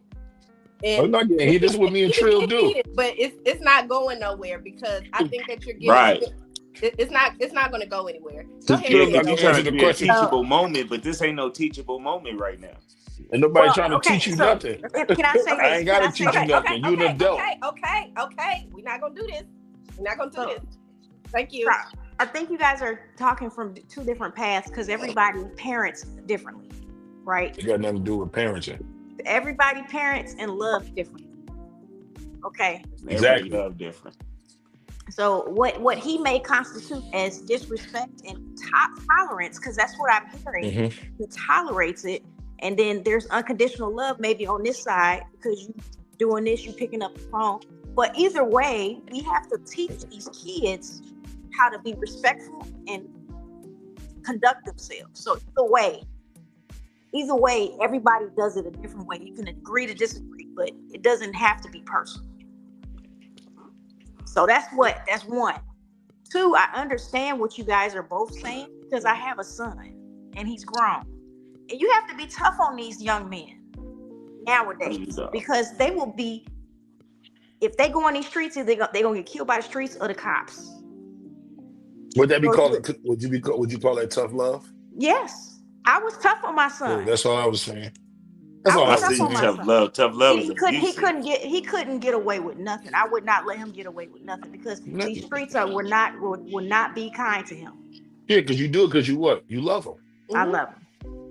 I'm not getting heated. This is what me and Trill do. But it's not going nowhere because I think that you're getting Right. It's not going to go anywhere. Go So ahead. Yeah, Trill and not but go. you gonna trying answer to the be a question. teachable moment, but this ain't no teachable moment right now. And nobody Well, trying to okay, teach you so- nothing. Can I say this? I ain't gotta teach you Okay, nothing. You an adult. Okay. We're not gonna do this. We're not gonna do So- this. Thank you. I think you guys are talking from two different paths because everybody parents differently, right? It got nothing to do with parenting. Everybody parents and love differently. Okay. Exactly. Everybody love different. So what he may constitute as disrespect and tolerance, because that's what I'm hearing. Mm-hmm. He tolerates it, and then there's unconditional love maybe on this side because you doing this, you picking up the phone. But either way, we have to teach these kids how to be respectful and conduct themselves. So either way, everybody does it a different way. You can agree to disagree, but it doesn't have to be personal. So that's one. Two, I understand what you guys are both saying because I have a son and he's grown. And you have to be tough on these young men nowadays because they will be, if they go on these streets, either they're gonna get killed by the streets or the cops. Would that be called? Would you call that tough love? Yes, I was tough on my son. Yeah, that's all I was saying. That's all I I was was saying. tough on my Tough love is He abusive. couldn't get away with nothing. I would not let him get away with nothing because these streets will not be kind to him. Yeah, because you do it because you what? You love them. I love him.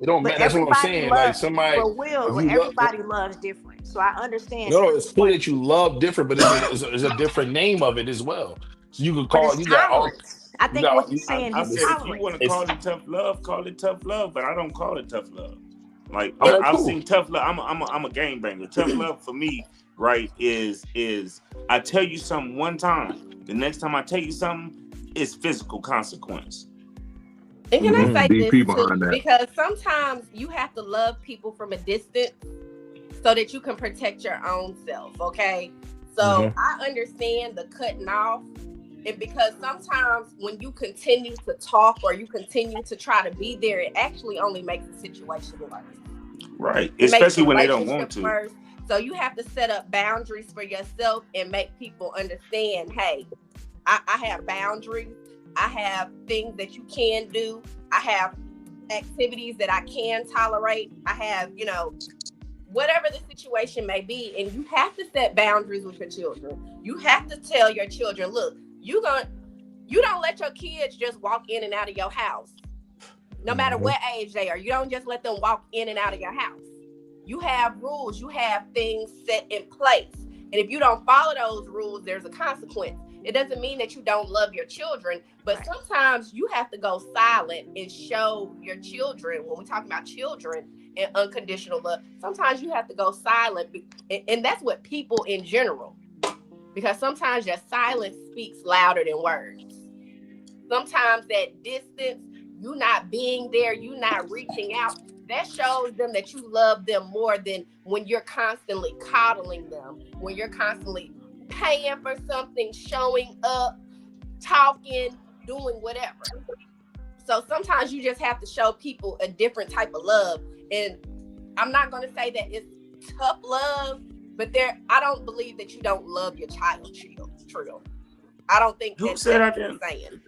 It don't matter. That's what I'm saying. Like somebody. Everybody loves different. So I understand. No, it's cool that you love different, but it's a different name of it as well. So you could But call it's you got all. tolerance. I think what he's saying I is said if you tolerance. want to call it tough love, but I don't call it tough love. Like Okay, I've cool. seen tough love. I'm a game banger. Tough love for me, right, is I tell you something one time. The next time I tell you something, it's physical consequence. And can I say this DP too? behind that. Because sometimes you have to love people from a distance so that you can protect your own self. Okay. So I understand the cutting off. And because sometimes when you continue to talk or you continue to try to be there, it actually only makes the situation worse. Right. It makes Especially the when they don't want relationship to. worse. So you have to set up boundaries for yourself and make people understand, hey, I have boundaries. I have things that you can do. I have activities that I can tolerate. I have, whatever the situation may be. And you have to set boundaries with your children. You have to tell your children, look, you don't let your kids just walk in and out of your house, no matter what age they are. You don't just let them walk in and out of your house. You have rules. You have things set in place. And if you don't follow those rules, there's a consequence. It doesn't mean that you don't love your children, but sometimes you have to go silent and show your children, when we talk about children and unconditional love, sometimes you have to go silent. And that's what people in general, because sometimes your silence speaks louder than words. Sometimes that distance, you not being there, you not reaching out, that shows them that you love them more than when you're constantly coddling them, when you're constantly paying for something, showing up, talking, doing whatever. So sometimes you just have to show people a different type of love. And I'm not going to say that it's tough love, but I don't believe that you don't love your child, Trill. I don't think Who that's said I what you're didn't? saying.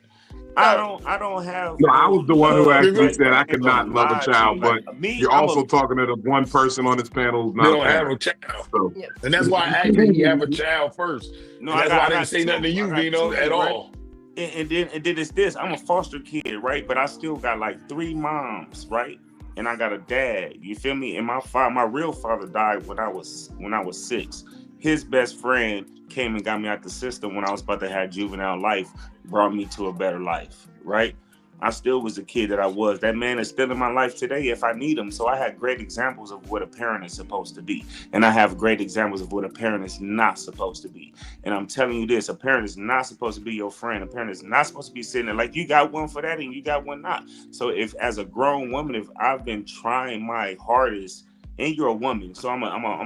I don't have. No, I was the one who actually said I ain't could gonna not love lie a to child, you. but Like, me, you're I'm also a- talking to the one person on this panel who's They not a don't have parent. a child, So, Yeah. and that's why I asked did he have a child first. No, And that's why I didn't got say nothing to you, I got Vino, two, at right? all. And then it's this. I'm a foster kid, right? But I still got like 3 moms, right? and I got a dad. You feel me? And my real father died when I was 6. His best friend came and got me out the system when I was about to have juvenile life, brought me to a better life, right? I still was the kid that I was. That man is still in my life today if I need him. So I had great examples of what a parent is supposed to be. And I have great examples of what a parent is not supposed to be. And I'm telling you this, a parent is not supposed to be your friend. A parent is not supposed to be sitting there like, you got one for that and you got one not. So if as a grown woman, if I've been trying my hardest, and you're a woman, so I'm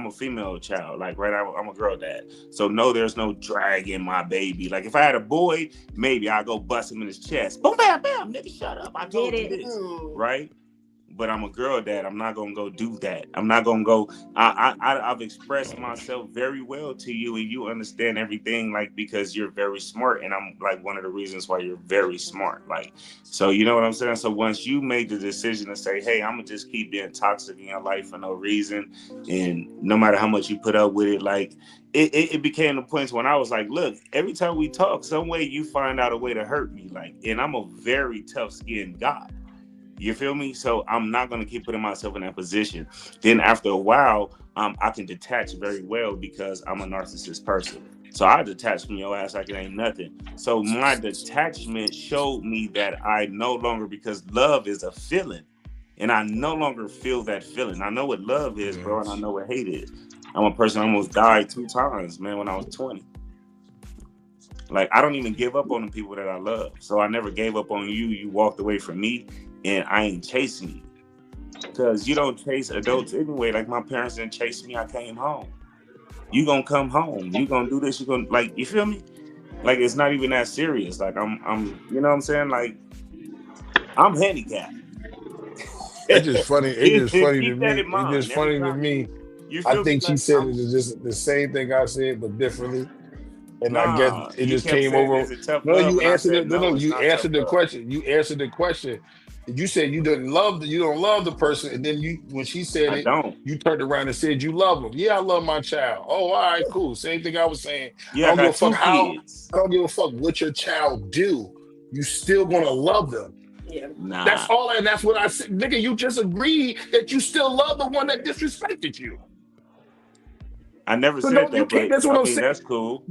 a female child, like, right? I'm a girl dad. So no, there's no dragging my baby. Like if I had a boy, maybe I'll go bust him in his chest. Boom, bam, bam, nigga, shut up. I told you this, right? But I'm a girl dad. I'm not gonna go do that. I'm not gonna go. I've expressed myself very well to you, and you understand everything, like, because you're very smart, and I'm like one of the reasons why you're very smart. Like, so you know what I'm saying. So once you made the decision to say, hey, I'm gonna just keep being toxic in your life for no reason, and no matter how much you put up with it, like it became the point when I was like, look, every time we talk, some way you find out a way to hurt me, like, and I'm a very tough-skinned guy. You feel me? So I'm not going to keep putting myself in that position. Then after a while, I can detach very well because I'm a narcissist person. So I detach from your ass like it ain't nothing. So my detachment showed me that I no longer, because love is a feeling, and I no longer feel that feeling. I know what love is, bro, and I know what hate is. I'm a person who almost died 2 times, man, when I was 20. Like, I don't even give up on the people that I love. So I never gave up on you. You walked away from me. And I ain't chasing you, because you don't chase adults anyway. Like my parents didn't chase me. I came home. You gonna come home. You gonna do this. You gonna, like, you feel me? Like, it's not even that serious. Like I'm, you know what I'm saying? Like, I'm handicapped. It's just funny. It's just funny to Keep me. that in mind. It's just funny to me. You I feel think me? she Like, said it is just the same thing I said, but differently. And I guess it you just kept came saying over. it's a tough No, love, you and I answered said, it. No, it's you not answered tough the love. question. You answered the question. You said you don't love the person, and then when she said I it, don't. you turned around and said you love them. Yeah, I love my child. Oh, all right, cool. Same thing I was saying. Yeah, I I don't give a got fuck 2 how. kids. I don't give a fuck what your child do. You still gonna love them. Yeah. That's Nah, all, and that's what I said, nigga. You just agreed that you still love the one that disrespected you. I never So said don't you that, can't. but That's what I I'm mean, saying. that's cool.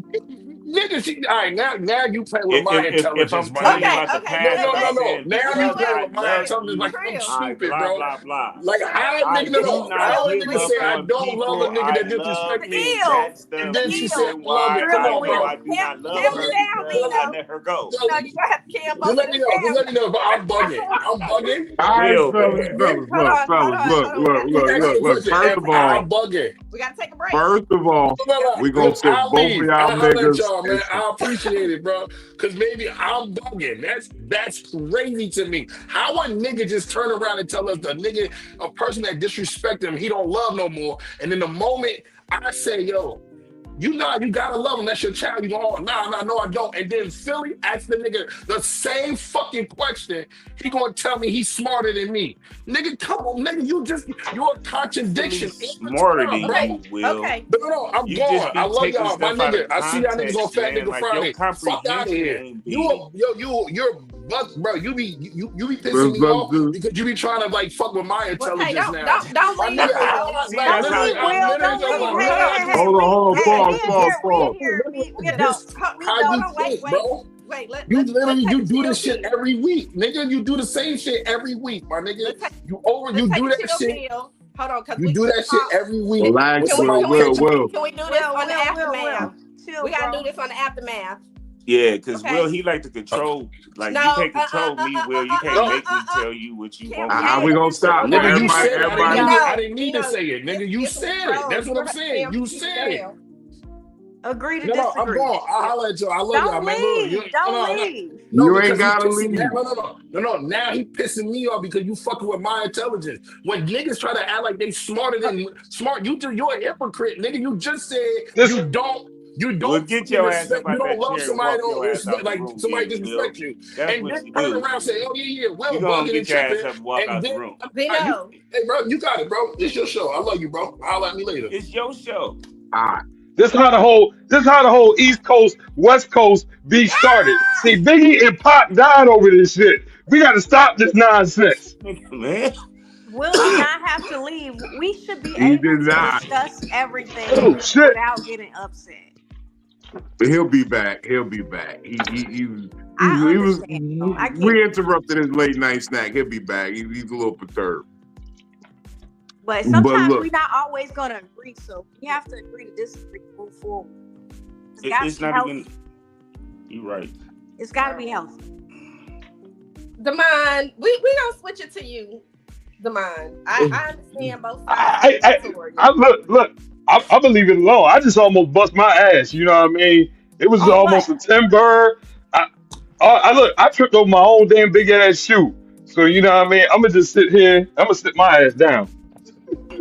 Nigga, all right, now you play with my If I'm intelligence, my telling you nigga. Okay, about the okay, No, past but no, and no, I'm let's, no. saying Now you because you know play what? I with my love intelligence you, like I'm Trill. stupid, blah, bro. blah, blah. Like how I nigga, no, do no. not How a give nigga up say I on don't love a people nigga I that love, disrespect me? and Ill, that's the And then she said, reason I love why it. Come I on, know bro. I do Calm, not love Tell calm me, her down, because tell I me, Nino. let her go. tell No, me. you're gonna have to calm Just both of let me them know. Just down let me know if I'm now. bugging. I'm bugging. All right, Will, fellas, man. fellas, Hold look, on, hold fellas, on, look, hold on. We look, gotta Let take me a look, ask look, you a break. look. question. First Am of I all, bugging? We gotta take a break. first of all, No, no, no. we gonna Look, say I'll both of leave. y'all I'll holler at niggas. y'all, man. I appreciate it, bro. Cause maybe I'm bugging. That's crazy to me. How a nigga just turn around and tell us a person that disrespect him, he don't love no more. And in the moment I say, yo, you gotta love him. That's your child. You go, oh, nah, no, I don't. And then Philly asks the nigga the same fucking question. He gonna tell me he's smarter than me. Nigga, come on, nigga. You're a Really contradiction all smarter the time, than bro. Okay, you, Will. okay. No, I'm You going. just I be love taking y'all, my stuff out nigga. of I see y'all niggas on context, Fat man. Nigga Like, your Friday. Fuck out of comprehension here. ain't You, big. you're bro. You be pissing me off because you be trying to like fuck with my Well, hey, intelligence don't now. don't don't My leave, nigga, Will. See, like Don't that's how literally, leave, y'all I'm Will. literally Don't just Hold leave. like, on, Hey, hold man, on. hey, I hey, just Hold on, we, hold on, hey, pause, we in pause, here, we pause. in here, we in this don't, we how don't you Hold on, leave. think, wait. bro. Wait, You let's literally take you a do chill this shit pill. every week, nigga. You do the same shit every week, my nigga. Let's take You let's take do a that chill shit. pill. Hold on, cause You we do that shit uh, every week. Relax, When can we somebody can we catch you, can we do this Will, on the aftermath? chill, We gotta bro. do this on the aftermath. Yeah, because Okay. Will, he like to control. Like, you No, can't control me, Will. You can't no, make me tell you what you Can't want we me to How can't we say. gonna stop? okay, nigga, you Everybody, said it. everybody. I didn't need to Nino, say it, nigga. You it's some said it. That's control. what You're I'm gonna have to saying. damn You keep it said it. down. Agree to No, I'm disagree. going. I'll holler at y'all. I love y'all, Don't man. Look, leave. Don't no, leave. no, You ain't because he gotta pissing leave. no. Now he pissing me off because you fucking with my intelligence. When niggas try to act like they smarter than smart, you're a hypocrite, nigga. You just said you Well, don't get fucking your ass up respect. You out don't that love chair and somebody. walk Don't your ass respect out the like room, somebody then, Will. disrespect you, That's and what then you turn do. around and say, "Oh yeah, You Will gonna bugging and get your ass tripping," up and walk and out the then room. Vino, hey, bro, you got it, bro. It's your show. I love you, bro. Holler at me later. It's your show. All right. This how the whole East Coast, West Coast beef started. See, Biggie and Pac died over this shit. We gotta stop this nonsense. Man. Will he not have to leave? We should be He able did to not. discuss everything Oh shit! without getting upset. But he'll be back. He'll be back. He I was. understand. I get We it. interrupted his late night snack. He'll be back. He's a little perturbed. But But sometimes look, we're not always going to agree. So we have to agree to disagree to move forward. It's not even. You're right. It's got to be healthy. Demond, we gonna switch it to you, Demond. I understand both sides. I look. I'm gonna leave it alone. I just almost bust my ass. You know what I mean? It was On almost what? a timber. I look. I tripped over my own damn big ass shoe. So you know what I mean? I'm gonna just sit here. I'm gonna sit my ass down.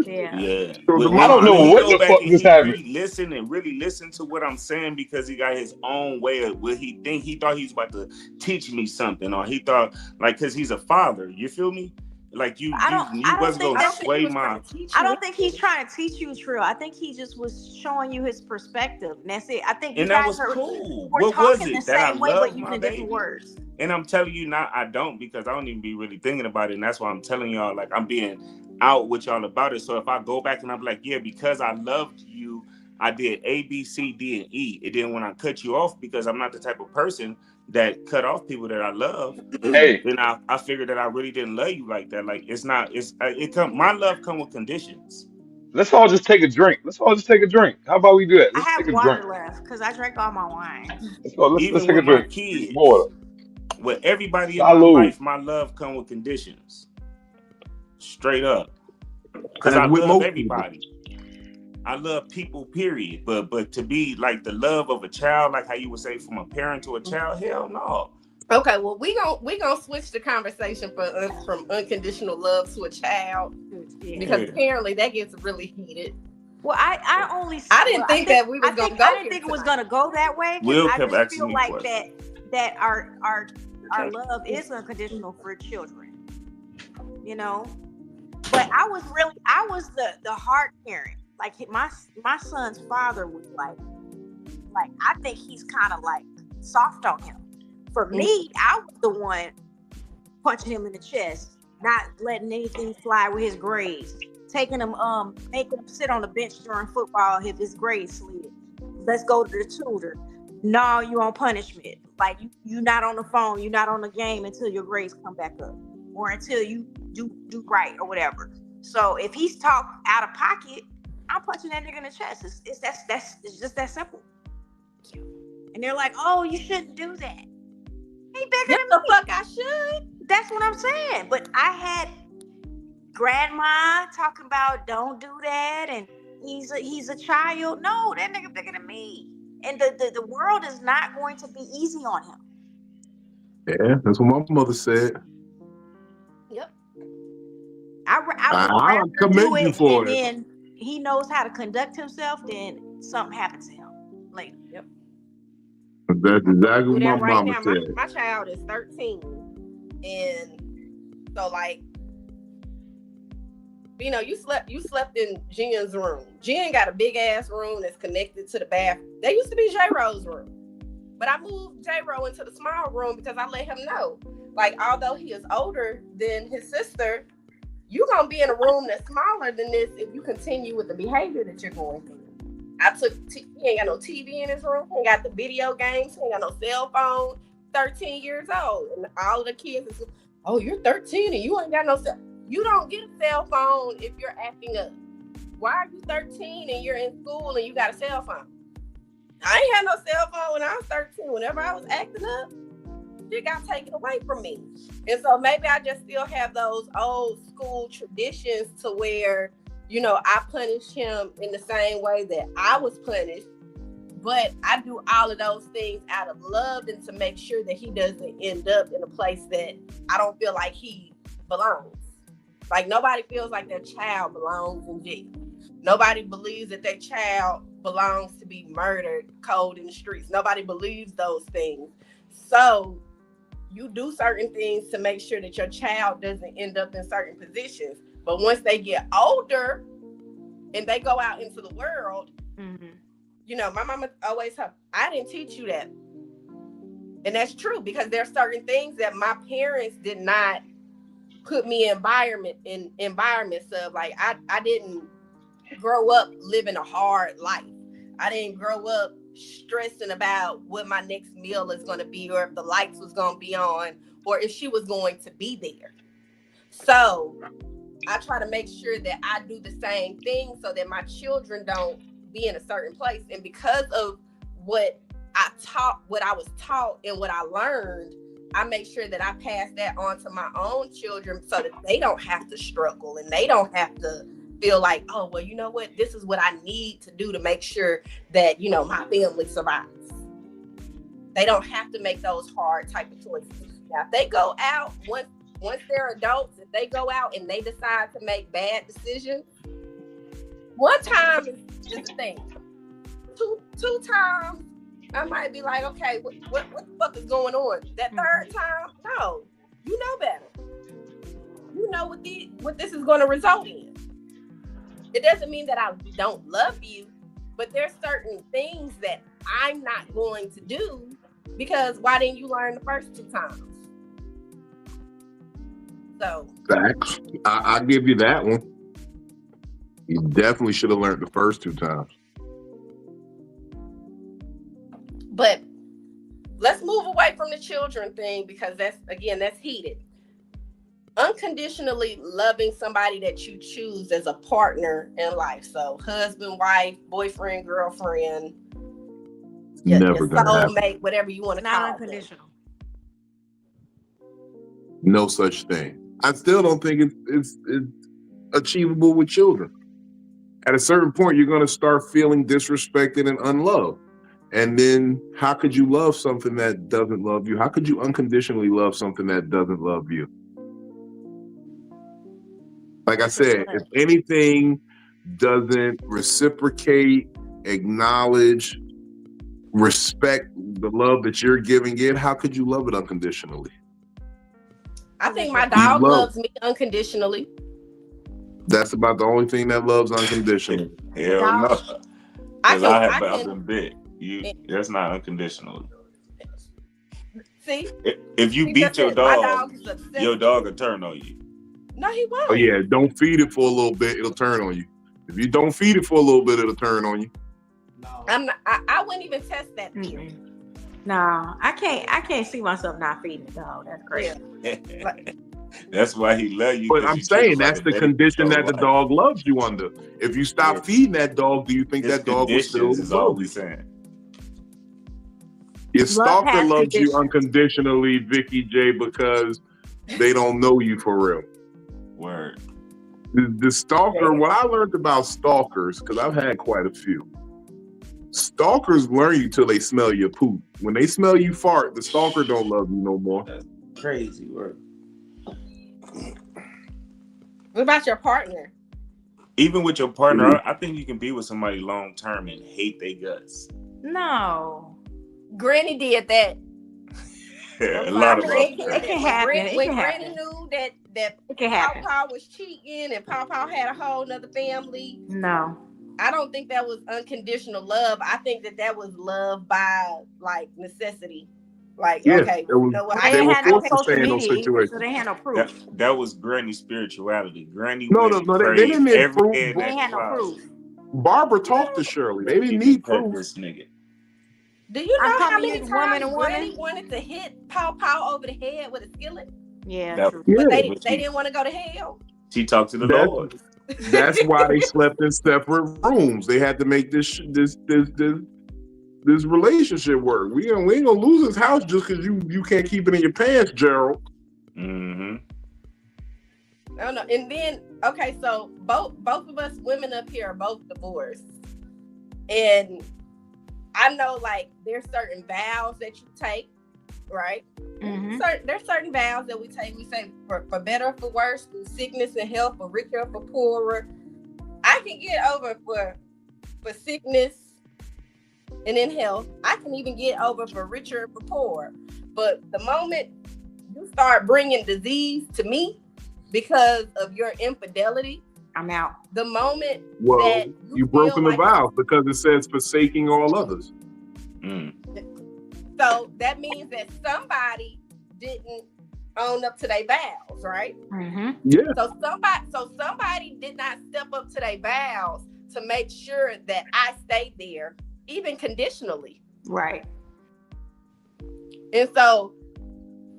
Yeah. Yeah. so I don't know When he what go the back fuck and just he happened. really listen to what I'm saying, because he got his own way of what he think. He thought he was about to teach me something, or he thought like, because he's a father. You feel me? Like you wasn't think gonna that's sway my. I don't think he's trying to teach you, Trill. I think he just was showing you his perspective. And that's it. I think you And that guys was cool. were What was talking the it? That I same way, but love my using baby. different words. And I'm telling you now, I don't, because I don't even be really thinking about it. And that's why I'm telling y'all, like, I'm being out with y'all about it. So if I go back and I'm like, yeah, because I loved you, I did A, B, C, D, and E. And then when I cut you off, because I'm not the type of person that cut off people that I love, Hey, then I figured that I really didn't love you like that. Like, my love come with conditions. let's all just take a drink. How about we do that? I Let's take have a drink. water left because I drank all my wine. Let's go. Let's Even take a with my drink. kids, Water. with everybody in my Salud. life, my love come with conditions. Straight up. Because as I with love most people. everybody. I love people, period. But to be like the love of a child, like how you would say from a parent to a child, hell no. Okay, well we gonna switch the conversation from unconditional love to a child, because apparently that gets really heated. Well, I didn't think that we was gonna go. I didn't think it was gonna go that way. Will I kept just asking feel me like questions. that our love is unconditional for children. You know, but I was the hard parent. Like my son's father was like I think he's kind of like soft on him. For me, I was the one punching him in the chest, not letting anything fly with his grades, taking him making him sit on the bench during football if his grades slid. Let's go to the tutor. No, you on punishment. Like you not on the phone, you not on the game until your grades come back up, or until you do right or whatever. So if he's talked out of pocket, I'm punching that nigga in the chest. It's just that simple. And they're like, oh, you shouldn't do that. He bigger than the me. fuck I should. That's what I'm saying. But I had grandma talking about don't do that, and he's a child. No, that nigga bigger than me. And the world is not going to be easy on him. Yeah, that's what my mother said. Yep. I would rather commend do you it, for and it. then he knows how to conduct himself, then something happens to him later. Yep. That's exactly what my Right mama now, said. my child is 13, and so like, you know, you slept in Jen's room. Jen got a big ass room that's connected to the bathroom. That used to be J-Ro's room, but I moved J-Ro into the small room because I let him know, like, although he is older than his sister, you're gonna be in a room that's smaller than this if you continue with the behavior that you're going through. He ain't got no TV in his room. He ain't got the video games. He ain't got no cell phone. 13 years old, and all of the kids is, oh, you're 13 and you ain't got no cell. You don't get a cell phone if you're acting up. Why are you 13 and you're in school and you got a cell phone? I ain't had no cell phone when I was 13. Whenever I was acting up, it got taken away from me. And so maybe I just still have those old school traditions to where, you know, I punish him in the same way that I was punished, but I do all of those things out of love and to make sure that he doesn't end up in a place that I don't feel like he belongs. Like, nobody feels like their child belongs in jail. Nobody believes that their child belongs to be murdered cold in the streets. Nobody believes those things. So you do certain things to make sure that your child doesn't end up in certain positions. But once they get older and they go out into the world, you know, my mama always said, I didn't teach you that. And that's true, because there are certain things that my parents did not put me in environments of like I didn't grow up living a hard life. I didn't grow up stressing about what my next meal is going to be, or if the lights was going to be on, or if she was going to be there. So I try to make sure that I do the same thing so that my children don't be in a certain place. And because of what I was taught and what I learned, I make sure that I pass that on to my own children so that they don't have to struggle and they don't have to feel like, oh, well, you know what? This is what I need to do to make sure that, my family survives. They don't have to make those hard type of choices. Now, if they go out, once they're adults, if they go out and they decide to make bad decisions, one time is the thing. Two times, I might be like, okay, what the fuck is going on? That third time, no, you know better. You know what this is going to result in. It doesn't mean that I don't love you, but there's certain things that I'm not going to do because why didn't you learn the first 2 times? So Facts. I'll give you that one. You definitely should have learned the first 2 times. But let's move away from the children thing because that's heated. Unconditionally loving somebody that you choose as a partner in life. So husband, wife, boyfriend, girlfriend, Never gonna happen. soulmate, whatever you want to call it. Not unconditional. No such thing. I still don't think it's achievable with children. At a certain point, you're going to start feeling disrespected and unloved. And then how could you love something that doesn't love you? How could you unconditionally love something that doesn't love you? Like I said, if anything doesn't reciprocate, acknowledge, respect the love that you're giving it, how could you love it unconditionally? I think my dog loves me unconditionally. That's about the only thing that loves unconditionally. Hell no. Because I have been bit. That's not unconditional. See? If you beat your dog will turn on you. No, he won't. Oh yeah, don't feed it for a little bit, it'll turn on you. If you don't feed it for a little bit, it'll turn on you. No. I wouldn't even test that theory. No, I can't see myself not feeding the dog. That's crazy. Yeah. That's why he love you. But I'm saying that's the condition that the dog loves you under. If you stop feeding that dog, do you think that dog will still is all we saying? Your stalker loves you unconditionally, Vicky J, because they don't know you for real. Word. The stalker, what I learned about stalkers, because I've had quite a few. Stalkers learn you till they smell your poop. When they smell you fart, the stalker don't love you no more. That's crazy word. What about your partner? Even with your partner, I think you can be with somebody long term and hate their guts. No. Granny did that. A lot of it can happen. When Granny knew that Paw was cheating and Paw had a whole nother family. No. I don't think that was unconditional love. I think that was love by like necessity. Like, okay, you know what? They didn't have no social media, so they had no proof. That was Granny's spirituality. Granny they didn't need proof. They had no proof. Barbara talked to Shirley. They didn't need proof. This nigga. Do you know how many times Granny wanted to hit Paw over the head with a skillet? Yeah, true. But they didn't want to go to hell. She talked to the Lord. That's why they slept in separate rooms. They had to make this relationship work. We ain't gonna lose this house just because you can't keep it in your pants, Gerald. Mm-hmm. I don't know. And then so both of us women up here are both divorced, and I know like there's certain vows that you take, right? Mm-hmm. There's certain vows that we take. We say for better or for worse, through sickness and health, for richer or for poorer. I can get over for sickness and in health. I can even get over for richer or for poorer. But the moment you start bringing disease to me because of your infidelity, I'm out. The moment that you've broken the vows because it says forsaking all others. So that means that somebody didn't own up to their vows, right? Mm-hmm. Yeah. So somebody did not step up to their vows to make sure that I stayed there, even conditionally. Right. And so,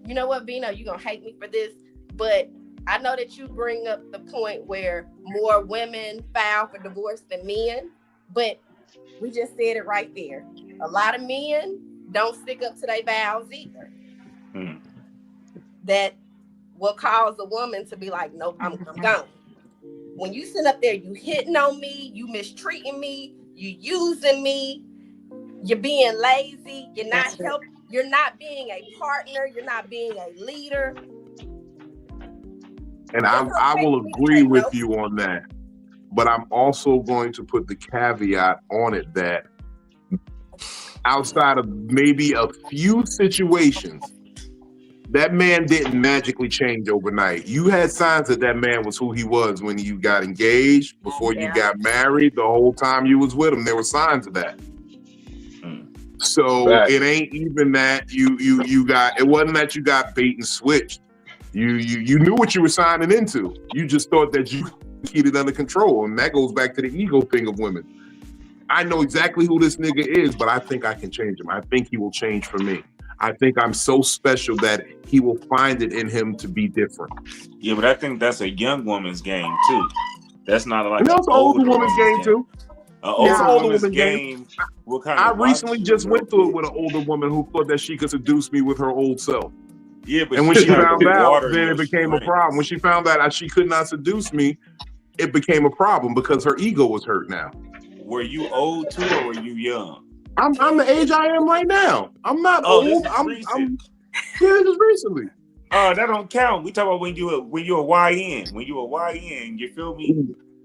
you know what, Vino, you're gonna hate me for this, but I know that you bring up the point where more women file for divorce than men, but we just said it right there. A lot of men don't stick up to their vows either. That will cause a woman to be like, nope, I'm gone. When you sit up there, you hitting on me, you mistreating me, you using me, you're being lazy, you're not helping, you're not being a partner, you're not being a leader. And I will agree with you on that. But I'm also going to put the caveat on it that outside of maybe a few situations, that man didn't magically change overnight. You had signs that man was who he was when you got engaged, before you got married, the whole time you was with him. There were signs of that. So it ain't even that you got, it wasn't that you got bait and switched. You knew what you were signing into. You just thought that you keep it under control. And that goes back to the ego thing of women. I know exactly who this nigga is, but I think I can change him. I think he will change for me. I think I'm so special that he will find it in him to be different. Yeah, but I think that's a young woman's game too. That's not like an older woman's game too. An older woman's game. What kind I recently just went through it with an older woman who thought that she could seduce me with her old self. Yeah, but and when she found out, then it became a problem. When she found out that she could not seduce me, it became a problem because her ego was hurt now. Were you old too, or were you young? I'm the age I am right now. I'm not old. I'm just recently. Oh, that don't count. We talk about when you a YN. When you a YN, you feel me?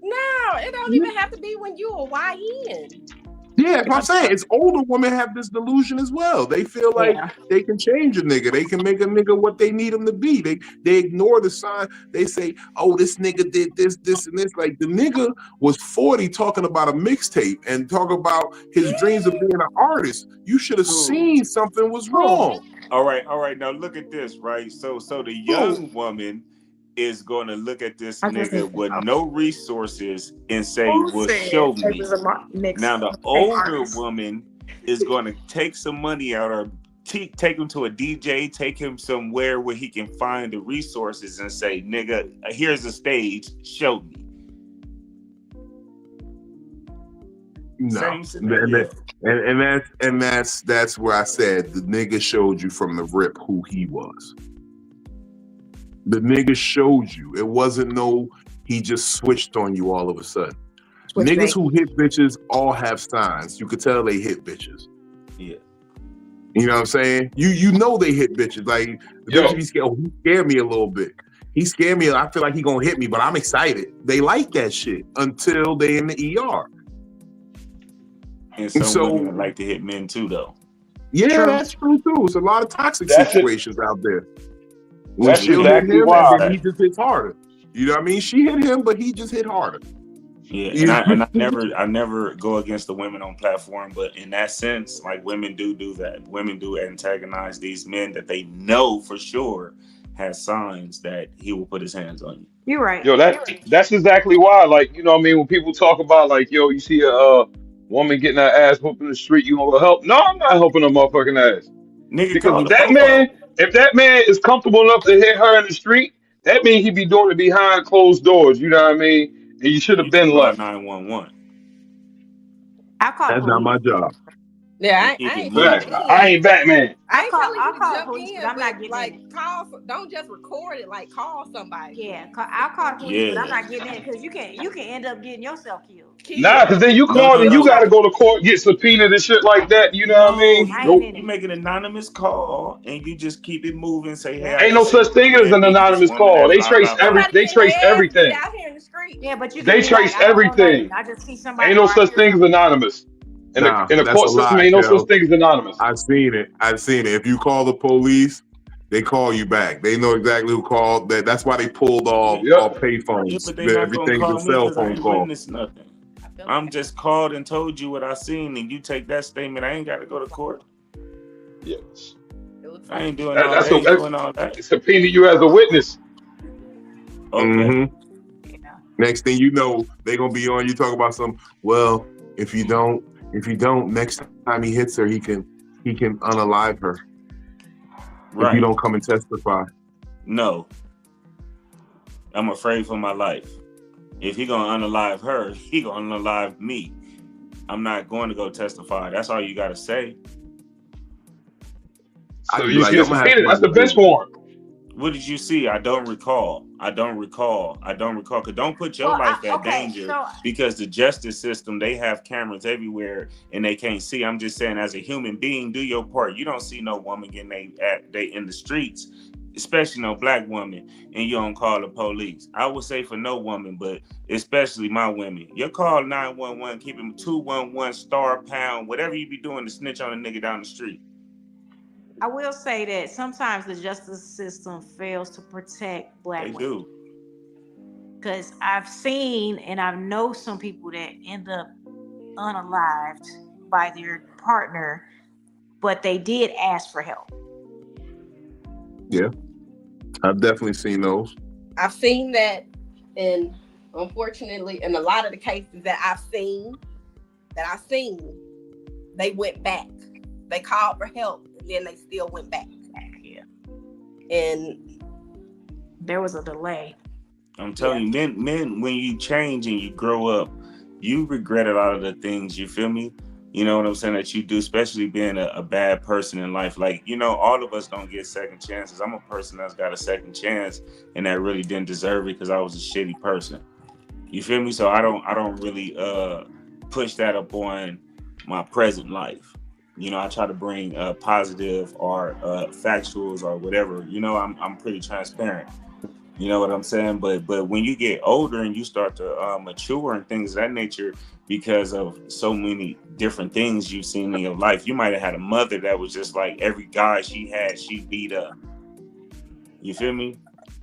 No, it don't even have to be when you a YN. Yeah, I'm saying it's older women have this delusion as well. They feel like they can change a nigga. They can make a nigga what they need him to be. They ignore the sign. They say, "Oh, this nigga did this, and this." Like the nigga was 40 talking about a mixtape and talk about his dreams of being an artist. You should have seen something was wrong. All right. Now look at this, right? So the young woman is going to look at this nigga with no resources and say, well, show me. Now the older woman is going to take some money out or take him to a DJ, take him somewhere where he can find the resources and say, nigga, here's a stage, show me. No, and that's where I said the nigga showed you from the rip who he was. The nigga showed you. It wasn't he just switched on you all of a sudden. Niggas who hit bitches all have signs. You could tell they hit bitches. Yeah. You know what I'm saying? You know they hit bitches. Like the bitch be scared. Oh, he scared me a little bit. He scared me. I feel like he gonna hit me, but I'm excited. They like that shit until they in the ER. And some women like to hit men too, though. Yeah, that's true too. It's a lot of toxic situations out there. When that's she'll exactly hit him, why. and he just hits harder. You know what I mean? She hit him, but he just hit harder. Yeah, and I never go against the women on platform, but in that sense, like women do that. Women do antagonize these men that they know for sure has signs that he will put his hands on you. You're right. Yo, that's exactly why. Like, you know what I mean? When people talk about like, yo, you see a woman getting her ass whooped in the street, you gonna help? No, I'm not helping her motherfucking ass. Nigga, because if that man is comfortable enough to hit her in the street, that means he be doing it behind closed doors. You know what I mean? And you should have been left. 911. That's not my job. Yeah, I ain't Batman. I ain't telling you to call jump police, in, but I'm not but getting like call. Don't just record it. Like call somebody. Yeah, I'll call the police, but I'm not getting in because you can end up getting yourself killed. Nah, because then you call and you got to go to court, get subpoenaed and shit like that. You know what I mean? You make an anonymous call and you just keep it moving. Say, hey, ain't no such thing as an anonymous call. They trace everything. Out here in the street. Yeah, but you they trace everything. I just see somebody. Ain't no such thing as anonymous. In a court system, ain't no such thing as anonymous. I've seen it. If you call the police, they call you back. They know exactly who called. That's why they pulled all payphones. Yeah, but they not everything's call a cell phone call. Nothing. I'm just called and told you what I seen, and you take that statement. I ain't got to go to court. Yes. It looks I like ain't doing That, all that's that. a Ain't that's doing all that. subpoena you as a witness. Okay. hmm You know. Next thing you know, they gonna be on you talk about some. Well, if you don't, next time he hits her, he can unalive her. If you Right. don't come and testify. No, I'm afraid for my life. If he gonna unalive her, he gonna unalive me. I'm not going to go testify. That's all you gotta say. I So just be you like, see a yo, I'm gonna have subpoena. That's somebody the to bench do warrant. What did you see? I don't recall. I don't recall. Cause don't put your Well, life at okay, danger so because the justice system, they have cameras everywhere and they can't see. I'm just saying, as a human being, do your part. You don't see no woman getting they in the streets, especially no black woman, and you don't call the police. I would say for no woman, but especially my women. You call 911, keep him 211 star pound, whatever you be doing to snitch on a nigga down the street. I will say that sometimes the justice system fails to protect black They women. do. Because I've seen and I know some people that end up unalived by their partner, but they did ask for help. Yeah, I've definitely seen those. I've seen that, and unfortunately, in a lot of the cases that I've seen, they went back. They called for help, and then they still went back. Yeah. And There was a delay. I'm telling you, men, when you change and you grow up, you regret a lot of the things, you feel me? You know what I'm saying, that you do, especially being a bad person in life. Like, you know, all of us don't get second chances. I'm a person that's got a second chance and that really didn't deserve it because I was a shitty person. You feel me? So I don't really push that up on my present life. You know, I try to bring positive or factuals or whatever. You know, I'm pretty transparent. You know what I'm saying? But when you get older and you start to mature and things of that nature, because of so many different things you've seen in your life, you might have had a mother that was just like every guy she had, she beat up. You feel me?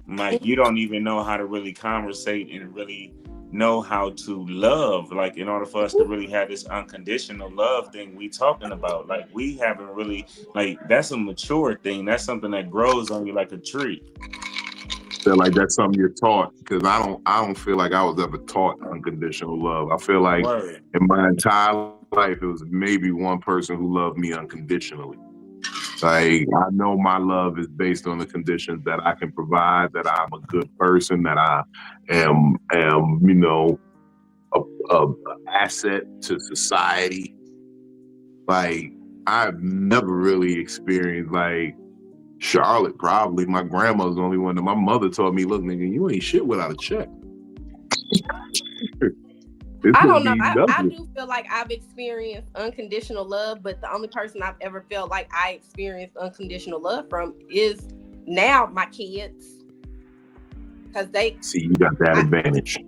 Like you don't even know how to really conversate and really know how to love. Like in order for us to really have this unconditional love thing we talking about, like we haven't really, like that's a mature thing. That's something that grows on you like a tree. Feel like that's something you're taught, because I don't feel like I was ever taught unconditional love. I feel like Word. in my entire life it was maybe one person who loved me unconditionally. Like I know my love is based on the conditions that I can provide, that I'm a good person, that I am you know a asset to society. Like I've never really experienced like Charlotte. Probably my grandma's the only one that my mother taught me, look, nigga, you ain't shit without a check. I don't know. I do feel like I've experienced unconditional love, but the only person I've ever felt like I experienced unconditional love from is now my kids. Because they see, you got that advantage.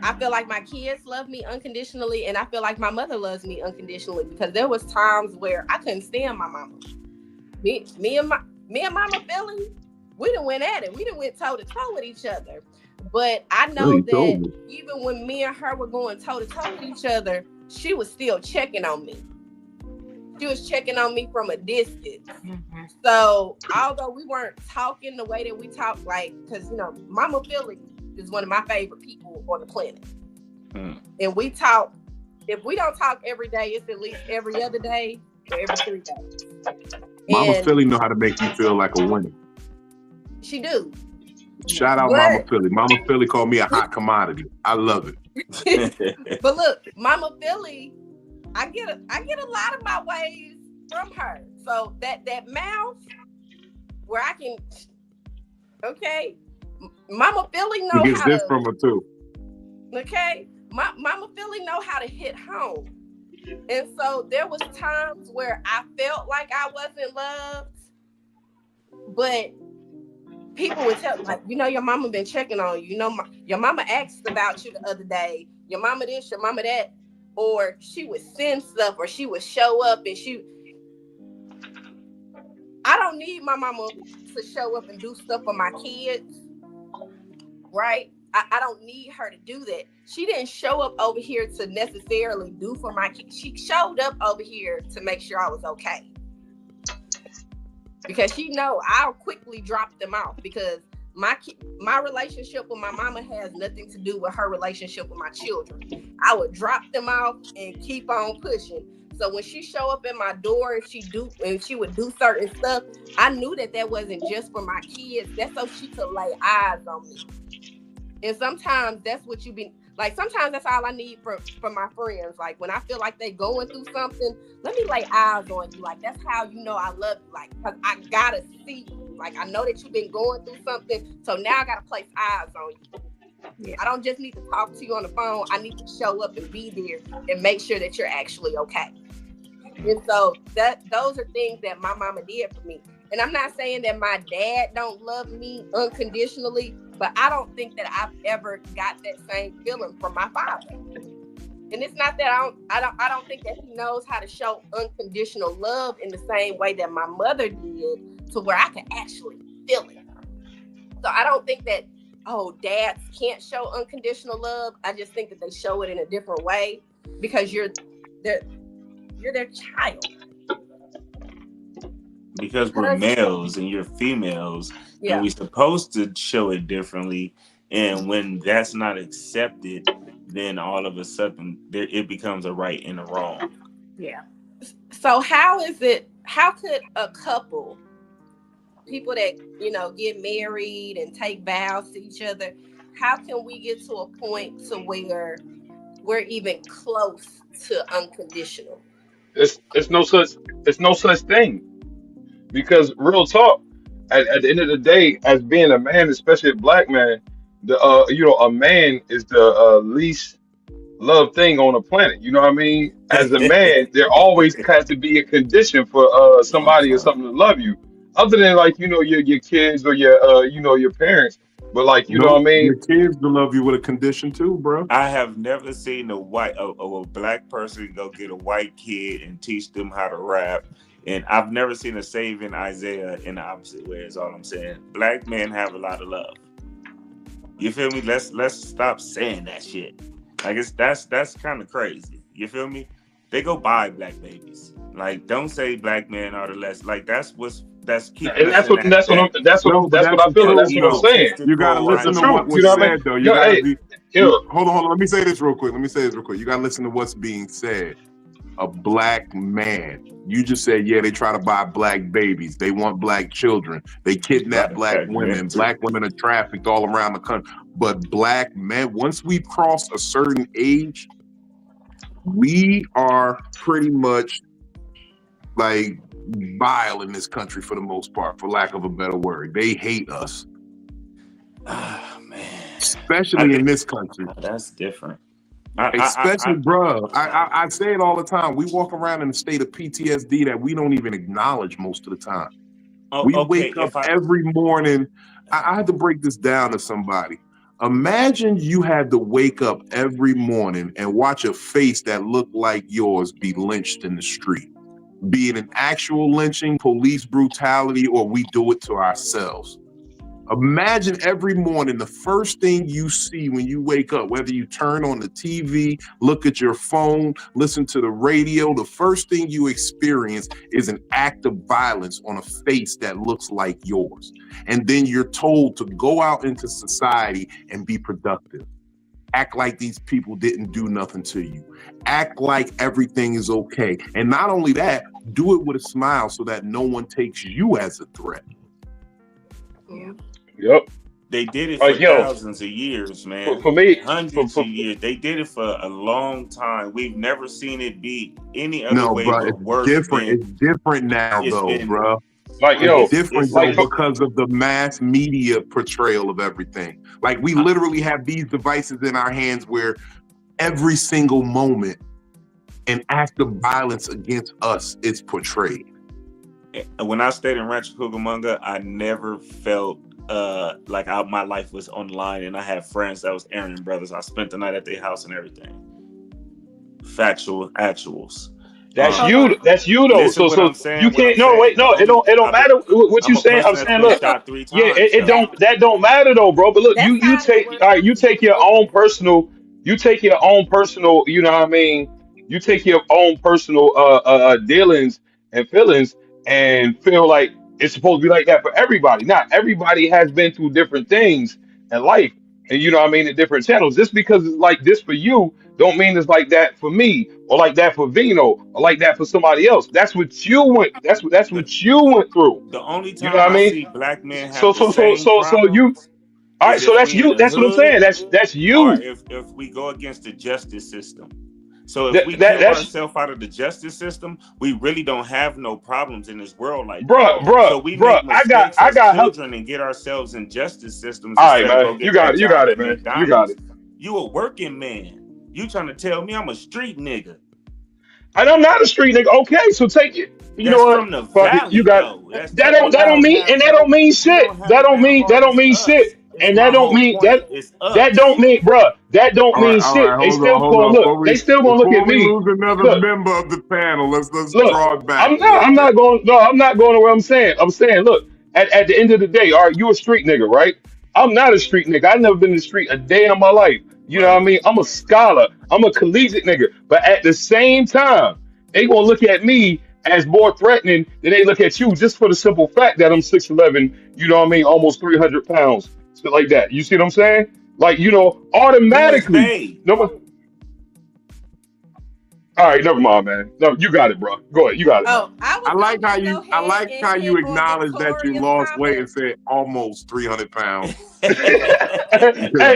I feel like my kids love me unconditionally, and I feel like my mother loves me unconditionally, because there was times where I couldn't stand my mama. Me and Mama Philly, we done went at it. We done went toe to toe with each other. But I know that even when me and her were going toe to toe with each other, she was still checking on me. She was checking on me from a distance. Mm-hmm. So although we weren't talking the way that we talk, like, because you know, Mama Philly is one of my favorite people on the planet. And we talk. If we don't talk every day, it's at least every other day or every 3 days. Mama Philly know how to make you feel like a winner. She do. Shout out Mama Philly. Mama Philly called me a hot commodity. I love it. But look, Mama Philly, I get a lot of my ways from her. So that mouth where I can, okay, Mama Philly know he gets how this to, from her too. Okay, Mama Philly know how to hit home. And so there was times where I felt like I wasn't loved, but people would tell, like, you know, your mama been checking on you. You know, your mama asked about you the other day. Your mama this, your mama that. Or she would send stuff, or she would show up and I don't need my mama to show up and do stuff for my kids, right? I don't need her to do that. She didn't show up over here to necessarily do for my kids. She showed up over here to make sure I was okay. because she know I'll quickly drop them off because my relationship with my mama has nothing to do with her relationship with my children. I would drop them off and keep on pushing. So when she show up at my door and she would do certain stuff, I knew that wasn't just for my kids. That's so she could lay eyes on me. And sometimes that's what you be like. Sometimes that's all I need for my friends. Like when I feel like they going through something, let me lay eyes on you. Like that's how you know I love you. Like because I gotta see you. Like I know that you've been going through something, so now I gotta place eyes on you. Yeah. I don't just need to talk to you on the phone. I need to show up and be there and make sure that you're actually okay. And so those are things that my mama did for me. And I'm not saying that my dad don't love me unconditionally, but I don't think that I've ever got that same feeling from my father. And it's not that I don't think that he knows how to show unconditional love in the same way that my mother did, to where I can actually feel it. So I don't think that dads can't show unconditional love. I just think that they show it in a different way because you're their child. Because we're males and you're females, yeah. and we're supposed to show it differently. And when that's not accepted, then all of a sudden it becomes a right and a wrong. Yeah. So how could a couple, people that, get married and take vows to each other, how can we get to a point to where we're even close to unconditional? It's no such thing. Because real talk, at the end of the day, as being a man, especially a black man, a man is the least loved thing on the planet. You know what I mean? As a man, there always has to be a condition for somebody or something to love you, other than like your kids or your parents. But like you know what I mean? Your kids will love you with a condition too, bro. I have never seen a black person go get a white kid and teach them how to rap. And I've never seen a saving Isaiah in the opposite way, is all I'm saying. Black men have a lot of love. You feel me? Let's stop saying that shit. Like that's kind of crazy. You feel me? They go buy black babies. Like don't say black men are the less. Like that's keeping. And that's what I feel. That's what I'm saying. You gotta listen to what was said though. You gotta hold on. Let me say this real quick. You gotta listen to what's being said. A black man. You just said, yeah, they try to buy black babies. They want black children. They kidnap black women. Black women are trafficked all around the country. But black men, once we cross a certain age, we are pretty much like vile in this country for the most part, for lack of a better word. They hate us. Oh, man. Especially in this country. That's different. Bro, I say it all the time. We walk around in a state of PTSD that we don't even acknowledge most of the time. We wake up every morning. I had to break this down to somebody. Imagine you had to wake up every morning and watch a face that looked like yours be lynched in the street. Be it an actual lynching, police brutality, or we do it to ourselves. Imagine every morning the first thing you see when you wake up, whether you turn on the TV, look at your phone, listen to the radio, the first thing you experience is an act of violence on a face that looks like yours. And then you're told to go out into society and be productive. Act like these people didn't do nothing to you. Act like everything is okay. And not only that, do it with a smile so that no one takes you as a threat. Yeah. Yep. They did it for thousands of years, man. For me, hundreds of years. They did it for a long time. We've never seen it be any other way but worse. It's different now, bro. Like it's different because of the mass media portrayal of everything. Like we literally have these devices in our hands where every single moment an act of violence against us is portrayed. When I stayed in Rancho Cucamonga, I never felt like my life was on the line, and I had friends that was errand brothers. I spent the night at their house and everything. Actuals. That's you. That's you though. So you can't. No, wait. No, it don't matter what you saying. I'm saying, look. Yeah, it don't. That don't matter though, bro. But look, you take. All right, you take your own personal. You take your own personal. You know what I mean. You take your own personal dealings and feelings, and feel like it's supposed to be like that for everybody. Not everybody has been through different things in life, and you know what I mean, in different channels. Just because it's like this for you, don't mean it's like that for me, or like that for Vino, or like that for somebody else. That's what you went. That's The what you went through. the only You know time what I I mean? see black men So have the so so same so so you. problems All right. is So if that's we in you. the That's what I'm hood saying. That's or you. if we go against the justice system. So if That we that kill that's ourselves out of the justice system, we really don't have no problems in this world like that. bruh, bruh, So we bruh. make I got mistakes I as got help. children and get ourselves in justice systems All right, instead of man. go get that You job got it, at man. You got McDonald's. it. You a working man. You trying to tell me I'm a street nigga. And I'm not a street nigga. Okay, so take it. You know That's what? from the Fuck it. You valley got though. That's that. telling me That you don't don't mean, have and it that don't no, mean you shit. don't have it that That hard don't as mean us. shit. It's And my that don't whole mean point. It's that don't us. mean, bruh. That don't mean All right, shit. They still hold gonna on. look. They still gonna look at Before we me. lose another Look, member of the panel, let's look. draw it back a little I'm bit. not going. No, I'm not going to where I'm saying. I'm saying, look. At the end of the day, all right, you a street nigga, right? I'm not a street nigga. I never been in the street a day in my life. You know what I Right. mean? I'm a scholar. I'm a collegiate nigga. But at the same time, they gonna look at me as more threatening than they look at you, just for the simple fact that I'm 6'11", you know what I mean, almost 300 pounds, shit like that. You see what I'm saying? Like, you know, Who is automatically. they? No, all right, never mind, man. No, you got it, bro. Go ahead, you got it, man. Oh, I was I like gonna how just go I ahead like and how you hit on acknowledge that you Victoria's lost weight and comment. said almost 300 pounds Hey,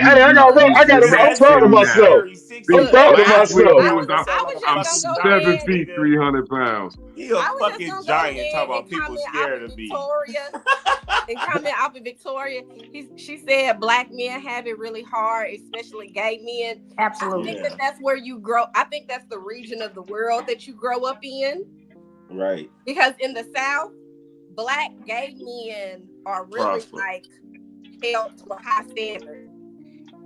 because I got, you're I'm proud of masculine now. myself. Imaginary I'm See, Look, proud of $6 last week myself. he I was was walking around I like was a just I'm gonna fucking go 7 giant, ahead. feet nigga. 300 pounds. He a I was just fucking gonna go giant. Talk ahead and about people comment off scared of of me. Victoria. And comment off of Victoria. She said black men have it really hard, especially gay men. I Absolutely. think Yeah. that's where you grow. I think that's the region of the world that you grow up in. Right. Because in the South, black gay men are really Prosper. like held to a high standard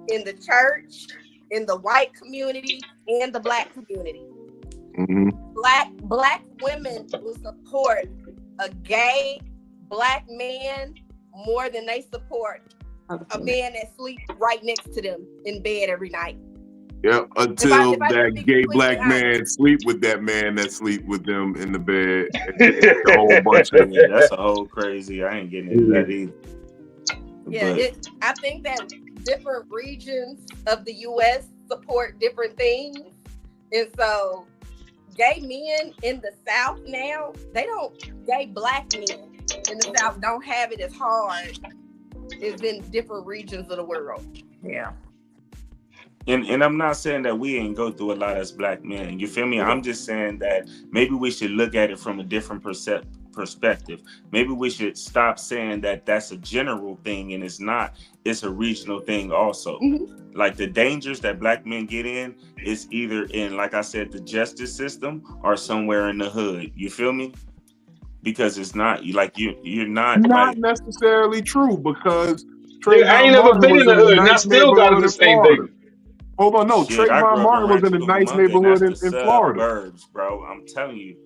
in the church, in the white community, and the black community. Mm-hmm. Black women will support a gay black man more than they support a man that sleeps right next to them in bed every night. Yep, until if I that just be gay completely black honest. man sleep with that man that sleep with them in the bed. And it's a whole bunch of Yeah, that's a whole crazy. I ain't getting into that either. Yeah, But I think that different regions of the U.S. support different things, and so gay men in the South now, gay black men in the South don't have it as hard as in different regions of the world. Yeah. and I'm not saying that we ain't go through a lot as black men. You feel me? I'm just saying that maybe we should look at it from a different perspective. Maybe we should stop saying that that's a general thing and it's not. It's a regional thing also. Mm-hmm. Like the dangers that black men get in is either in, like I said, the justice system or somewhere in the hood. You feel me? Because it's not like you're not not like necessarily true because Nigga, I ain't Trayvon never Martin been was in the in a hood, and I nice still got neighborhood the in same Florida. thing. Hold on, no, shit. I Trayvon grew up in Martin was in a Rancho nice Cucamonga, and that's neighborhood the in Florida. suburbs, bro. I'm telling you.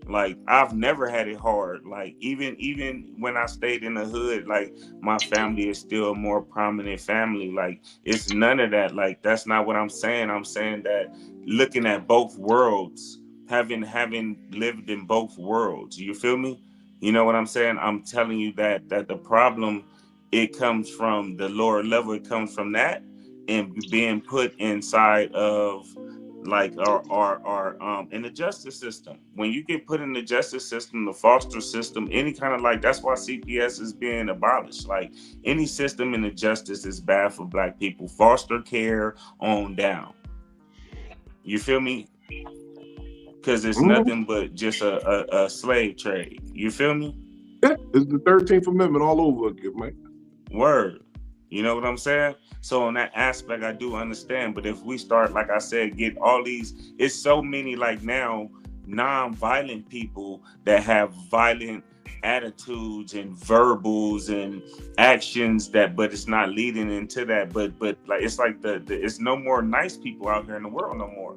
Like I've never had it hard. Like even when I stayed in the hood, like my family is still a more prominent family. Like it's none of that. Like that's not what I'm saying. I'm saying that looking at both worlds, having lived in both worlds. You feel me? You know what I'm saying? I'm telling you that the problem, it comes from the lower level. It comes from that and being put inside of like our in the justice system. When you get put in the justice system, the foster system, any kind of like, that's why CPS is being abolished. Like any system in the justice is bad for black people. Foster care on down. You feel me? Because it's nothing but just a slave trade. You feel me? Yeah, it's the 13th Amendment all over again, man. Word. You know what I'm saying? So on that aspect, I do understand. But if we start, like I said, get all these, it's so many like now non-violent people that have violent attitudes and verbals and actions that, but it's not leading into that. But like it's like the it's no more nice people out here in the world no more.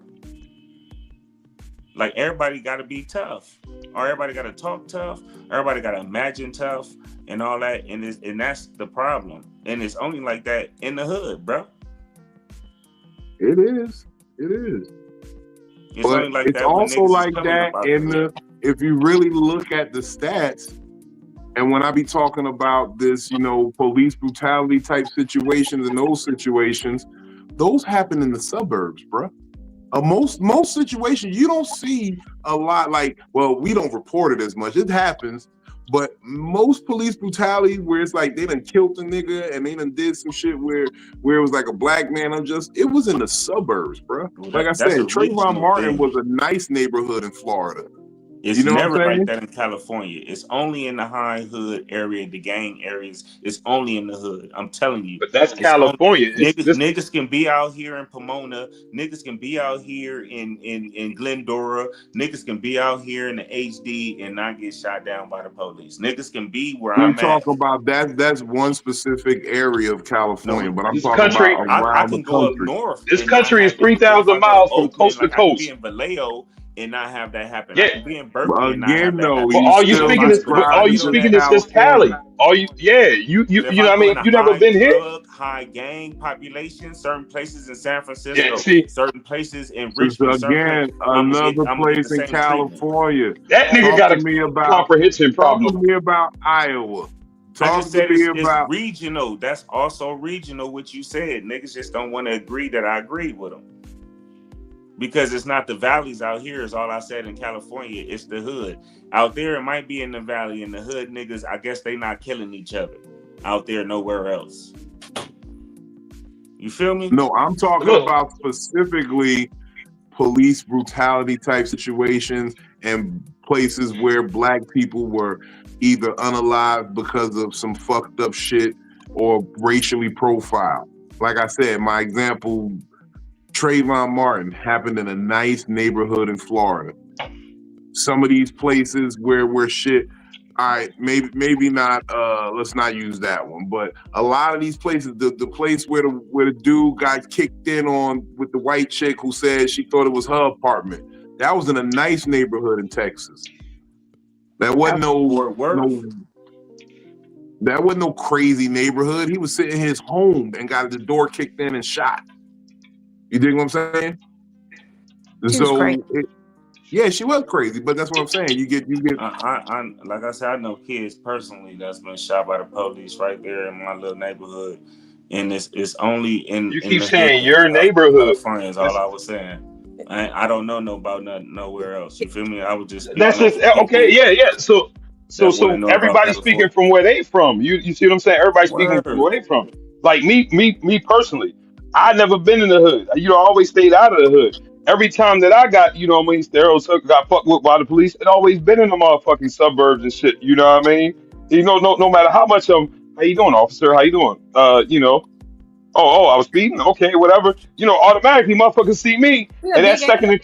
Like everybody got to be tough, or everybody got to talk tough, everybody got to imagine tough, and all that, and that's the problem. And it's only like that in the hood, bro. It is. It is. It's But only like it's that when also niggas is like coming that up out in the hood. if you really look at the stats, And when I be talking about this, police brutality type situations and those situations, those happen in the suburbs, bruh. Most situations you don't see a lot. Like, well, we don't report it as much. It happens, but most police brutality where it's like they done killed a nigga and they done did some shit where it was like a black man unjust. It was in the suburbs, bro. Well, Like I that's said, a Trayvon regional Martin thing. was a nice neighborhood in Florida. It's You know what I'm never like saying? that in California. It's only in the high hood area, the gang areas. It's only in the hood. I'm telling you. But that's It's only California. It's niggas. this. Niggas can be out here in Pomona. Niggas can be out here in Glendora. Niggas can be out here in the HD and not get shot down by the police. Niggas can be where We I'm talk at. about that. That's one specific area of California, No, but I'm This talking about country. I around the can go up country. north This and not country is have it. If 3,000 I go to miles from Oakland, coast to like I can be coast. in Vallejo and not have that happen. I Yeah. can be in Berkeley and not have Again, that though, happen. But you all you You know, still speaking is. But all you describing Toledo, it as speaking that is just Cali. California. All you. Yeah. You. but if You know I what I go mean? in a You never high been here. drug, high gang population, certain places in San Yeah. Francisco, See, certain places in It's Richmond, certain again places, another I'm gonna get the place in same treatment. California. that nigga Talk got to a me about comprehension talk to problem. me about Iowa. I just Talk to said me it's about regional. That's also regional. What you said, niggas just don't want to agree that I agree with them. Because it's not the valleys out here, is all I said in California. It's the hood. Out there, it might be in the valley. In the hood, niggas, I guess they not killing each other. Out there, nowhere else. You feel me? no, I'm talking Look, about specifically police brutality type situations and places where black people were either unalived because of some fucked up shit or racially profiled. Like I said, my example, Trayvon Martin happened in a nice neighborhood in Florida. Some of these places where shit, all right, maybe not, let's not use that one, but a lot of these places, the place where the dude got kicked in on with the white chick who said she thought it was her apartment, that was in a nice neighborhood in Texas. That wasn't Fort Worth. no crazy neighborhood. He was sitting in his home and got the door kicked in and shot. You dig what I'm saying? She was crazy. Yeah, she was crazy, but that's what I'm saying. You get I like I said, I know kids personally that's been shot by the police right there in my little neighborhood, and it's only in you in keep the saying hood your of neighborhood. California. Is all I was saying. I don't know about nothing nowhere else. You feel me? I was just That's speaking on just for okay. people Yeah. So that wouldn't know about everybody's speaking California. from where they from. You see what I'm saying? Everybody's speaking from Word. where they from. Like me personally, I never been in the hood. I always stayed out of the hood. Every time that I got, stereotypical got fucked with by the police, it always been in the motherfucking suburbs and shit. You know what I mean? No matter how much how you doing, officer? How you doing? I was speeding. Okay, whatever. Automatically, motherfuckers see me, We a and big ass. that second and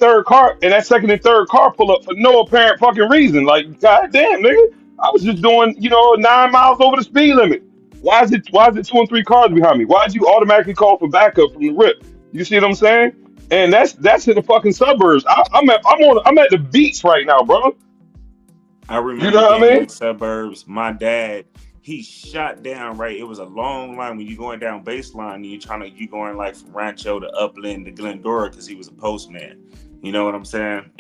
third car pull up for no apparent fucking reason. Like, goddamn, nigga, I was just doing, 9 miles over the speed limit. Why is it two and three cars behind me? Why'd you automatically call for backup from the rip? You see what I'm saying? And that's in the fucking suburbs. I'm at the beach right now, bro. I You remember know what being I in mean? the suburbs. My dad, he shot down right. It was a long line when you going down baseline and you going like from Rancho to Upland to Glendora because he was a postman. You know what I'm saying?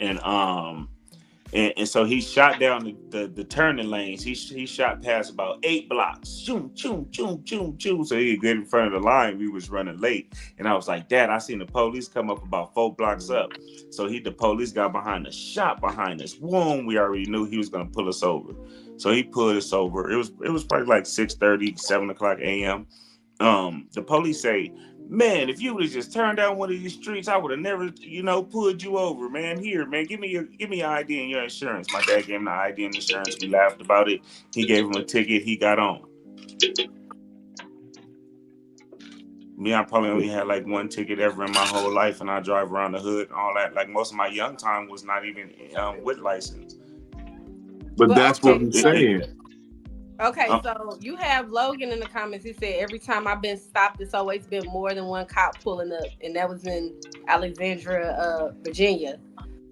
And so he shot down the turning lanes. He shot past about 8 blocks. Choom, choom, choom, choom, choom. So he get in front of the line. We was running late. And I was like, Dad, I seen the police come up about 4 blocks up. So the police got behind us, shot behind us. Boom, we already knew he was gonna pull us over. So he pulled us over. It was probably like 6:30, 7 o'clock a.m. The police say, man, if you would have just turned down one of these streets, I would have never, pulled you over, man. Here, man, give me your ID and your insurance. My dad gave him the ID and insurance. We laughed about it. He gave him a ticket. He got on. Me, I probably only had like one ticket ever in my whole life, and I drive around the hood and all that. Like most of my young time was not even with license. but that's what okay, I'm so saying. so you have Logan in the comments. He said every time I've been stopped, it's always been more than one cop pulling up, and that was in Alexandria, Virginia.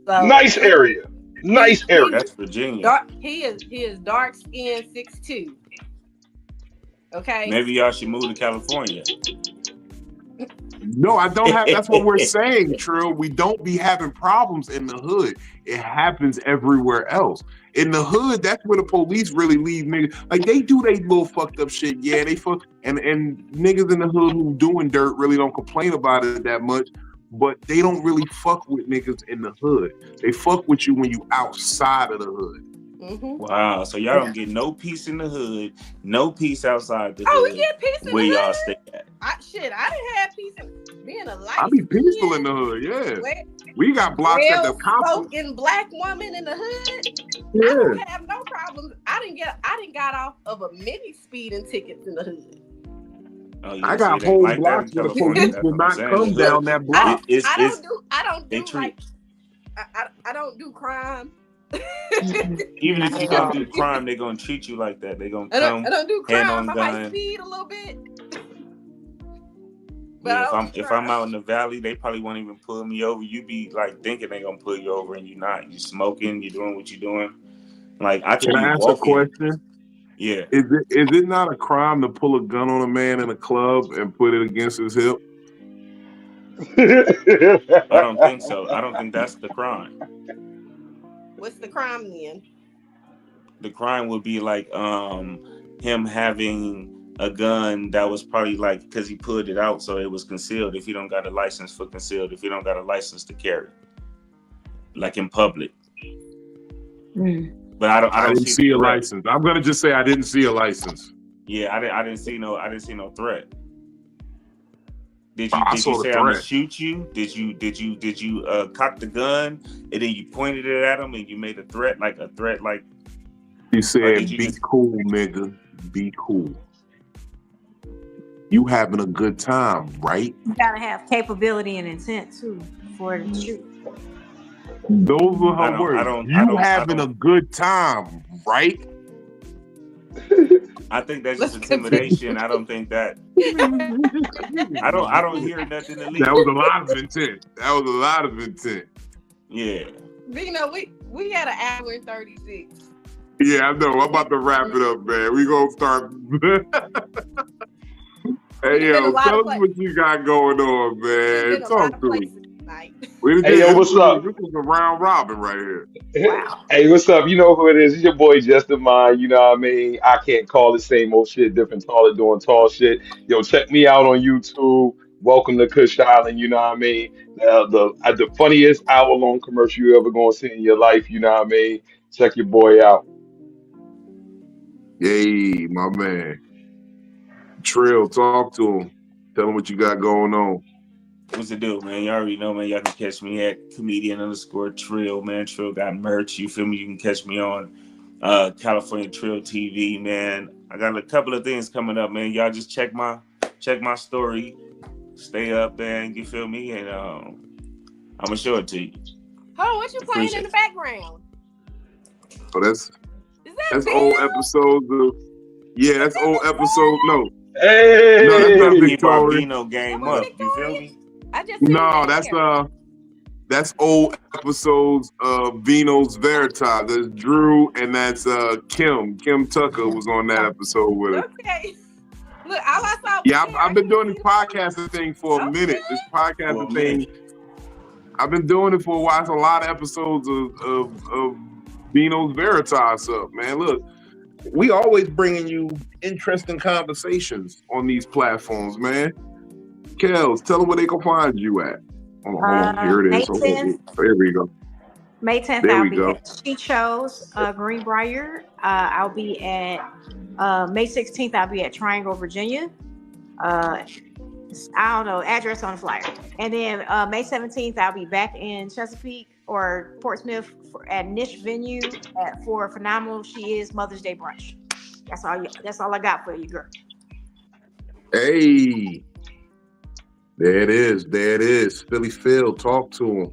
So Nice area. Nice area. That's Virginia. dark. He is dark skinned, 6'2". Okay. Maybe y'all should move to California. No, I don't have. That's what we're saying, Trill. We don't be having problems in the hood. It happens everywhere else. In the hood, that's where the police really leave niggas. Like they do they little fucked up shit. Yeah, they fuck and niggas in the hood who doing dirt really don't complain about it that much. But they don't really fuck with niggas in the hood. They fuck with you when you outside of the hood. Mm-hmm. Wow, so y'all don't get no peace in the hood, no peace outside the hood. Oh, we get peace in where the y'all hood. stay at. I didn't have peace in being a light. I be peaceful in the hood, yeah. We got blocks at the cops. Spoken black woman in the hood. Yeah. I don't have no problems. I didn't got off of a many speeding tickets in the hood. Oh, yeah, I got whole blocks where the police will not come down that block. I don't do crime. Even if you don't do crime, they're gonna treat you like that. They're gonna come. I don't do crime. on I gun. might speed a little bit. Yeah, if I'm out in the valley, they probably won't even pull me over. You be like thinking they're gonna pull you over, and you're not. You smoking. You doing what you're doing. Like I can ask a question. Yeah. Is it not a crime to pull a gun on a man in a club and put it against his hip? I don't think so. I don't think that's the crime. What's the crime then? The crime would be like him having a gun that was probably like because he pulled it out so it was concealed. If you don't got a license for concealed, if you don't got a license to carry, like in public. But I didn't see a license. I'm gonna just say I didn't see a license. Yeah, I didn't see no threat. Did you say I'm gonna shoot you? Did you cock the gun and then you pointed it at him and you made a threat like he said be cool, nigga. Be cool. You having a good time, right? You gotta have capability and intent too for the shoot. Those were her words. You having a good time, right? I think that's just intimidation. I don't think that. I don't hear nothing illegal. That was a lot of intent. Yeah. Vino, we had an hour and 36. Yeah, I know. I'm about to wrap it up, man. We gonna start. Hey, yo, tell us what you got going on, man. Talk to me. Hey, yo, what's up? This is a round robin right here. Wow. Hey, what's up? You know who it is. It's your boy Justin Mind. You know what I mean? I can't call the same old shit, different taller doing tall shit. Yo, check me out on YouTube. Welcome to Kush Island. You know what I mean? The funniest hour-long commercial you ever gonna see in your life. You know what I mean? Check your boy out. Yay, my man. Trill, talk to him. Tell him what you got going on. What's the deal, man? You already know, man. Y'all can catch me at comedian_Trill, man. Trill got merch. You feel me? You can catch me on California Trill TV, man. I got a couple of things coming up, man. Y'all just check my story. Stay up, man. You feel me? And I'm gonna show it to you. Hold on, what you playing in the background? Oh, that's old episodes of. Yeah, that's old episode. No. Hey, no, that's not keep our Victoria. Vino game up. You feel me? That's old episodes of Vino's Veritas. There's Drew and that's Kim. Kim Tucker was on that episode with her. Okay. Look, all I saw. Yeah, I've been doing this podcasting thing for a minute. This podcasting thing, I've been doing it for a while. It's a lot of episodes of Vino's Veritas up, man. Look, we always bringing you interesting conversations on these platforms, man. Kels, tell them where they can find you at. Hold on. Here it is. There we go. May 10th, I'll be at She Chose, Greenbrier. I'll be at May 16th, I'll be at Triangle, Virginia. I don't know, address on the flyer. And then May 17th, I'll be back in Chesapeake or Portsmouth at Niche Venue for Phenomenal She Is Mother's Day brunch. That's all I got for you, girl. Hey, there it is. Philly Phil, talk to him.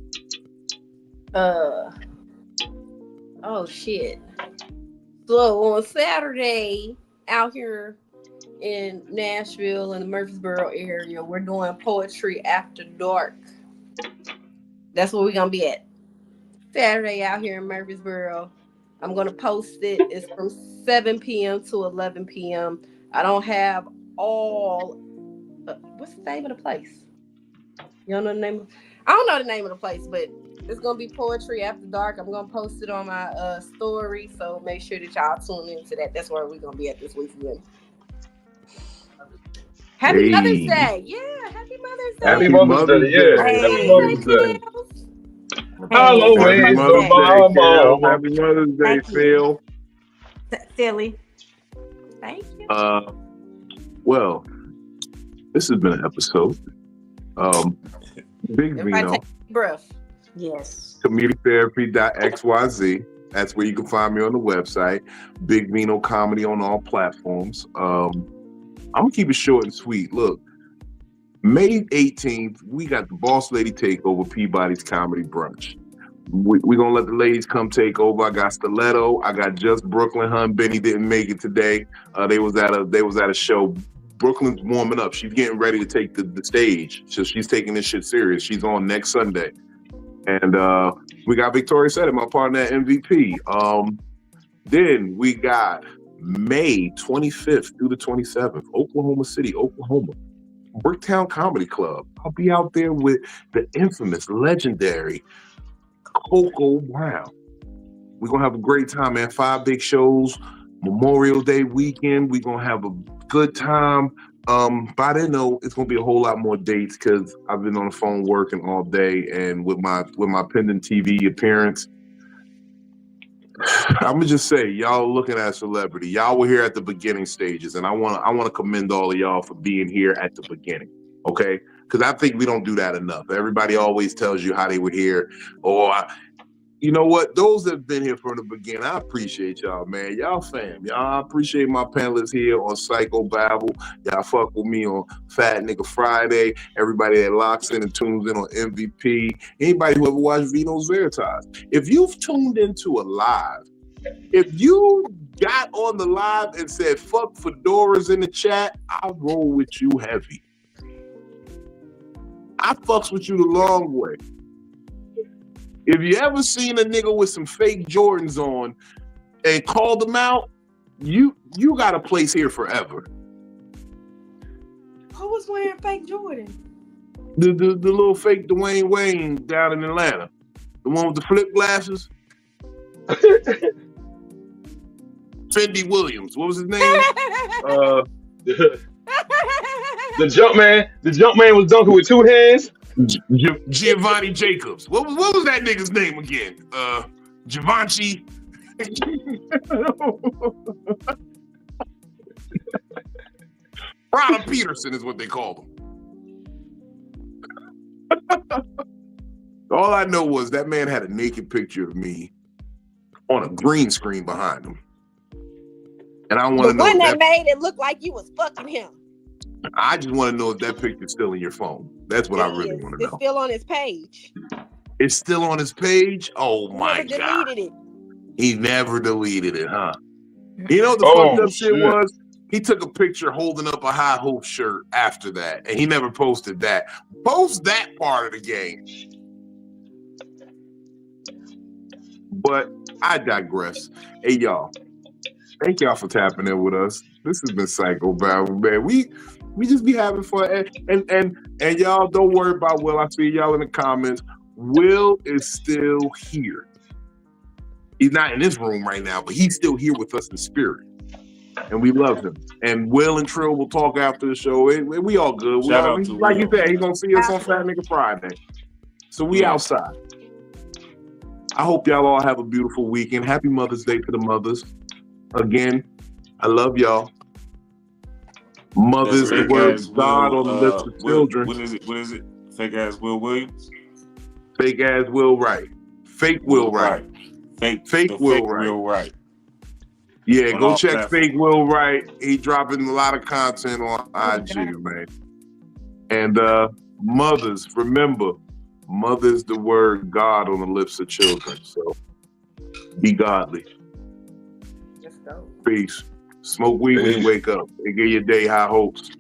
Oh shit. So on Saturday out here in Nashville and the Murfreesboro area, we're doing Poetry After Dark. That's where we're gonna be at. Saturday out here in Murfreesboro. I'm gonna post it. It's from 7 p.m. to 11 p.m. I don't have all what's the name of the place? You don't know the name of, I don't know the name of the place, but it's gonna be Poetry After Dark. I'm gonna post it on my story, so make sure that y'all tune into that. That's where we're gonna be at this weekend. Happy Mother's Day! Yeah, Happy Mother's Day! Happy Mother's Day! Yeah, Happy Mother's Day! I'll always love my mom. Happy Mother's Day, Phil. Silly. Thank you. Well, this has been an episode. Big Everybody Vino. take a breath. Yes. Comedictherapy.xyz. That's where you can find me on the website. Big Vino Comedy on all platforms. I'm gonna keep it short and sweet. Look, May 18th, we got the Boss Lady Takeover, Peabody's Comedy Brunch. We're gonna let the ladies come take over. I got Stiletto. I got Just Brooklyn. Benny didn't make it today. They was at a show. Brooklyn's warming up. She's getting ready to take the stage. So she's taking this shit serious. She's on next Sunday. And we got Victoria Sette, my partner at MVP. Then we got May 25th through the 27th, Oklahoma City, Oklahoma. Bricktown Comedy Club. I'll be out there with the infamous, legendary Coco Brown. We're going to have a great time, man. 5 big shows, Memorial Day weekend. We're going to have a good time. By then, though, it's going to be a whole lot more dates because I've been on the phone working all day, and with my pending TV appearance, I'm gonna just say, y'all looking at a celebrity. Y'all were here at the beginning stages, and I want to commend all of y'all for being here at the beginning, okay? Because I think we don't do that enough. Everybody always tells you how they were here, or you know what? Those that have been here from the beginning, I appreciate y'all, man. Y'all fam. Y'all, I appreciate my panelists here on Psycho-Babble. Y'all fuck with me on Fat Nigga Friday. Everybody that locks in and tunes in on MVP. Anybody who ever watched Vino's Veritas. If you've tuned into a live, if you got on the live and said, fuck fedoras in the chat, I'll roll with you heavy. I fucks with you the long way. If you ever seen a nigga with some fake Jordans on and called them out, you got a place here forever. Who was wearing fake Jordan? The little fake Dwayne Wayne down in Atlanta. The one with the flip glasses. Fendi Williams. What was his name? The jump man was dunking with 2 hands. Giovanni Jacobs. What was that nigga's name again? Givenchy. Ronald Peterson is what they called him. All I know was that man had a naked picture of me on a green screen behind him. And I want to know one that made it look like you was fucking him. I just want to know if that picture's still in your phone. That's what I really want to know. It's still on his page. It's still on his page? Oh my God. Deleted it. He never deleted it, huh? You know what the fucked up shit was? He took a picture holding up a High Hope shirt after that, and he never posted that. Post that part of the game. But I digress. Hey, y'all. Thank y'all for tapping in with us. This has been Psycho-Babble, man. We just be having fun. And y'all don't worry about Will. I see y'all in the comments. Will is still here. He's not in this room right now, but he's still here with us in spirit. And we love him. And Will and Trill will talk after the show. We all good. Like you said, he's going to see us on Fat Nigga Friday. So we outside. I hope y'all all have a beautiful weekend. Happy Mother's Day to the mothers. Again, I love y'all. Mothers, the word God on the lips of children. What is it? Fake ass Will Williams? Fake ass Will Wright. Fake Will Wright. Fake Will Wright. Yeah, On go check platforms. Fake Will Wright. He dropping a lot of content on IG, man. And mothers, remember, mother's the word God on the lips of children. So be godly. Let's go. Peace. Smoke weed when you wake up and get your day high hopes.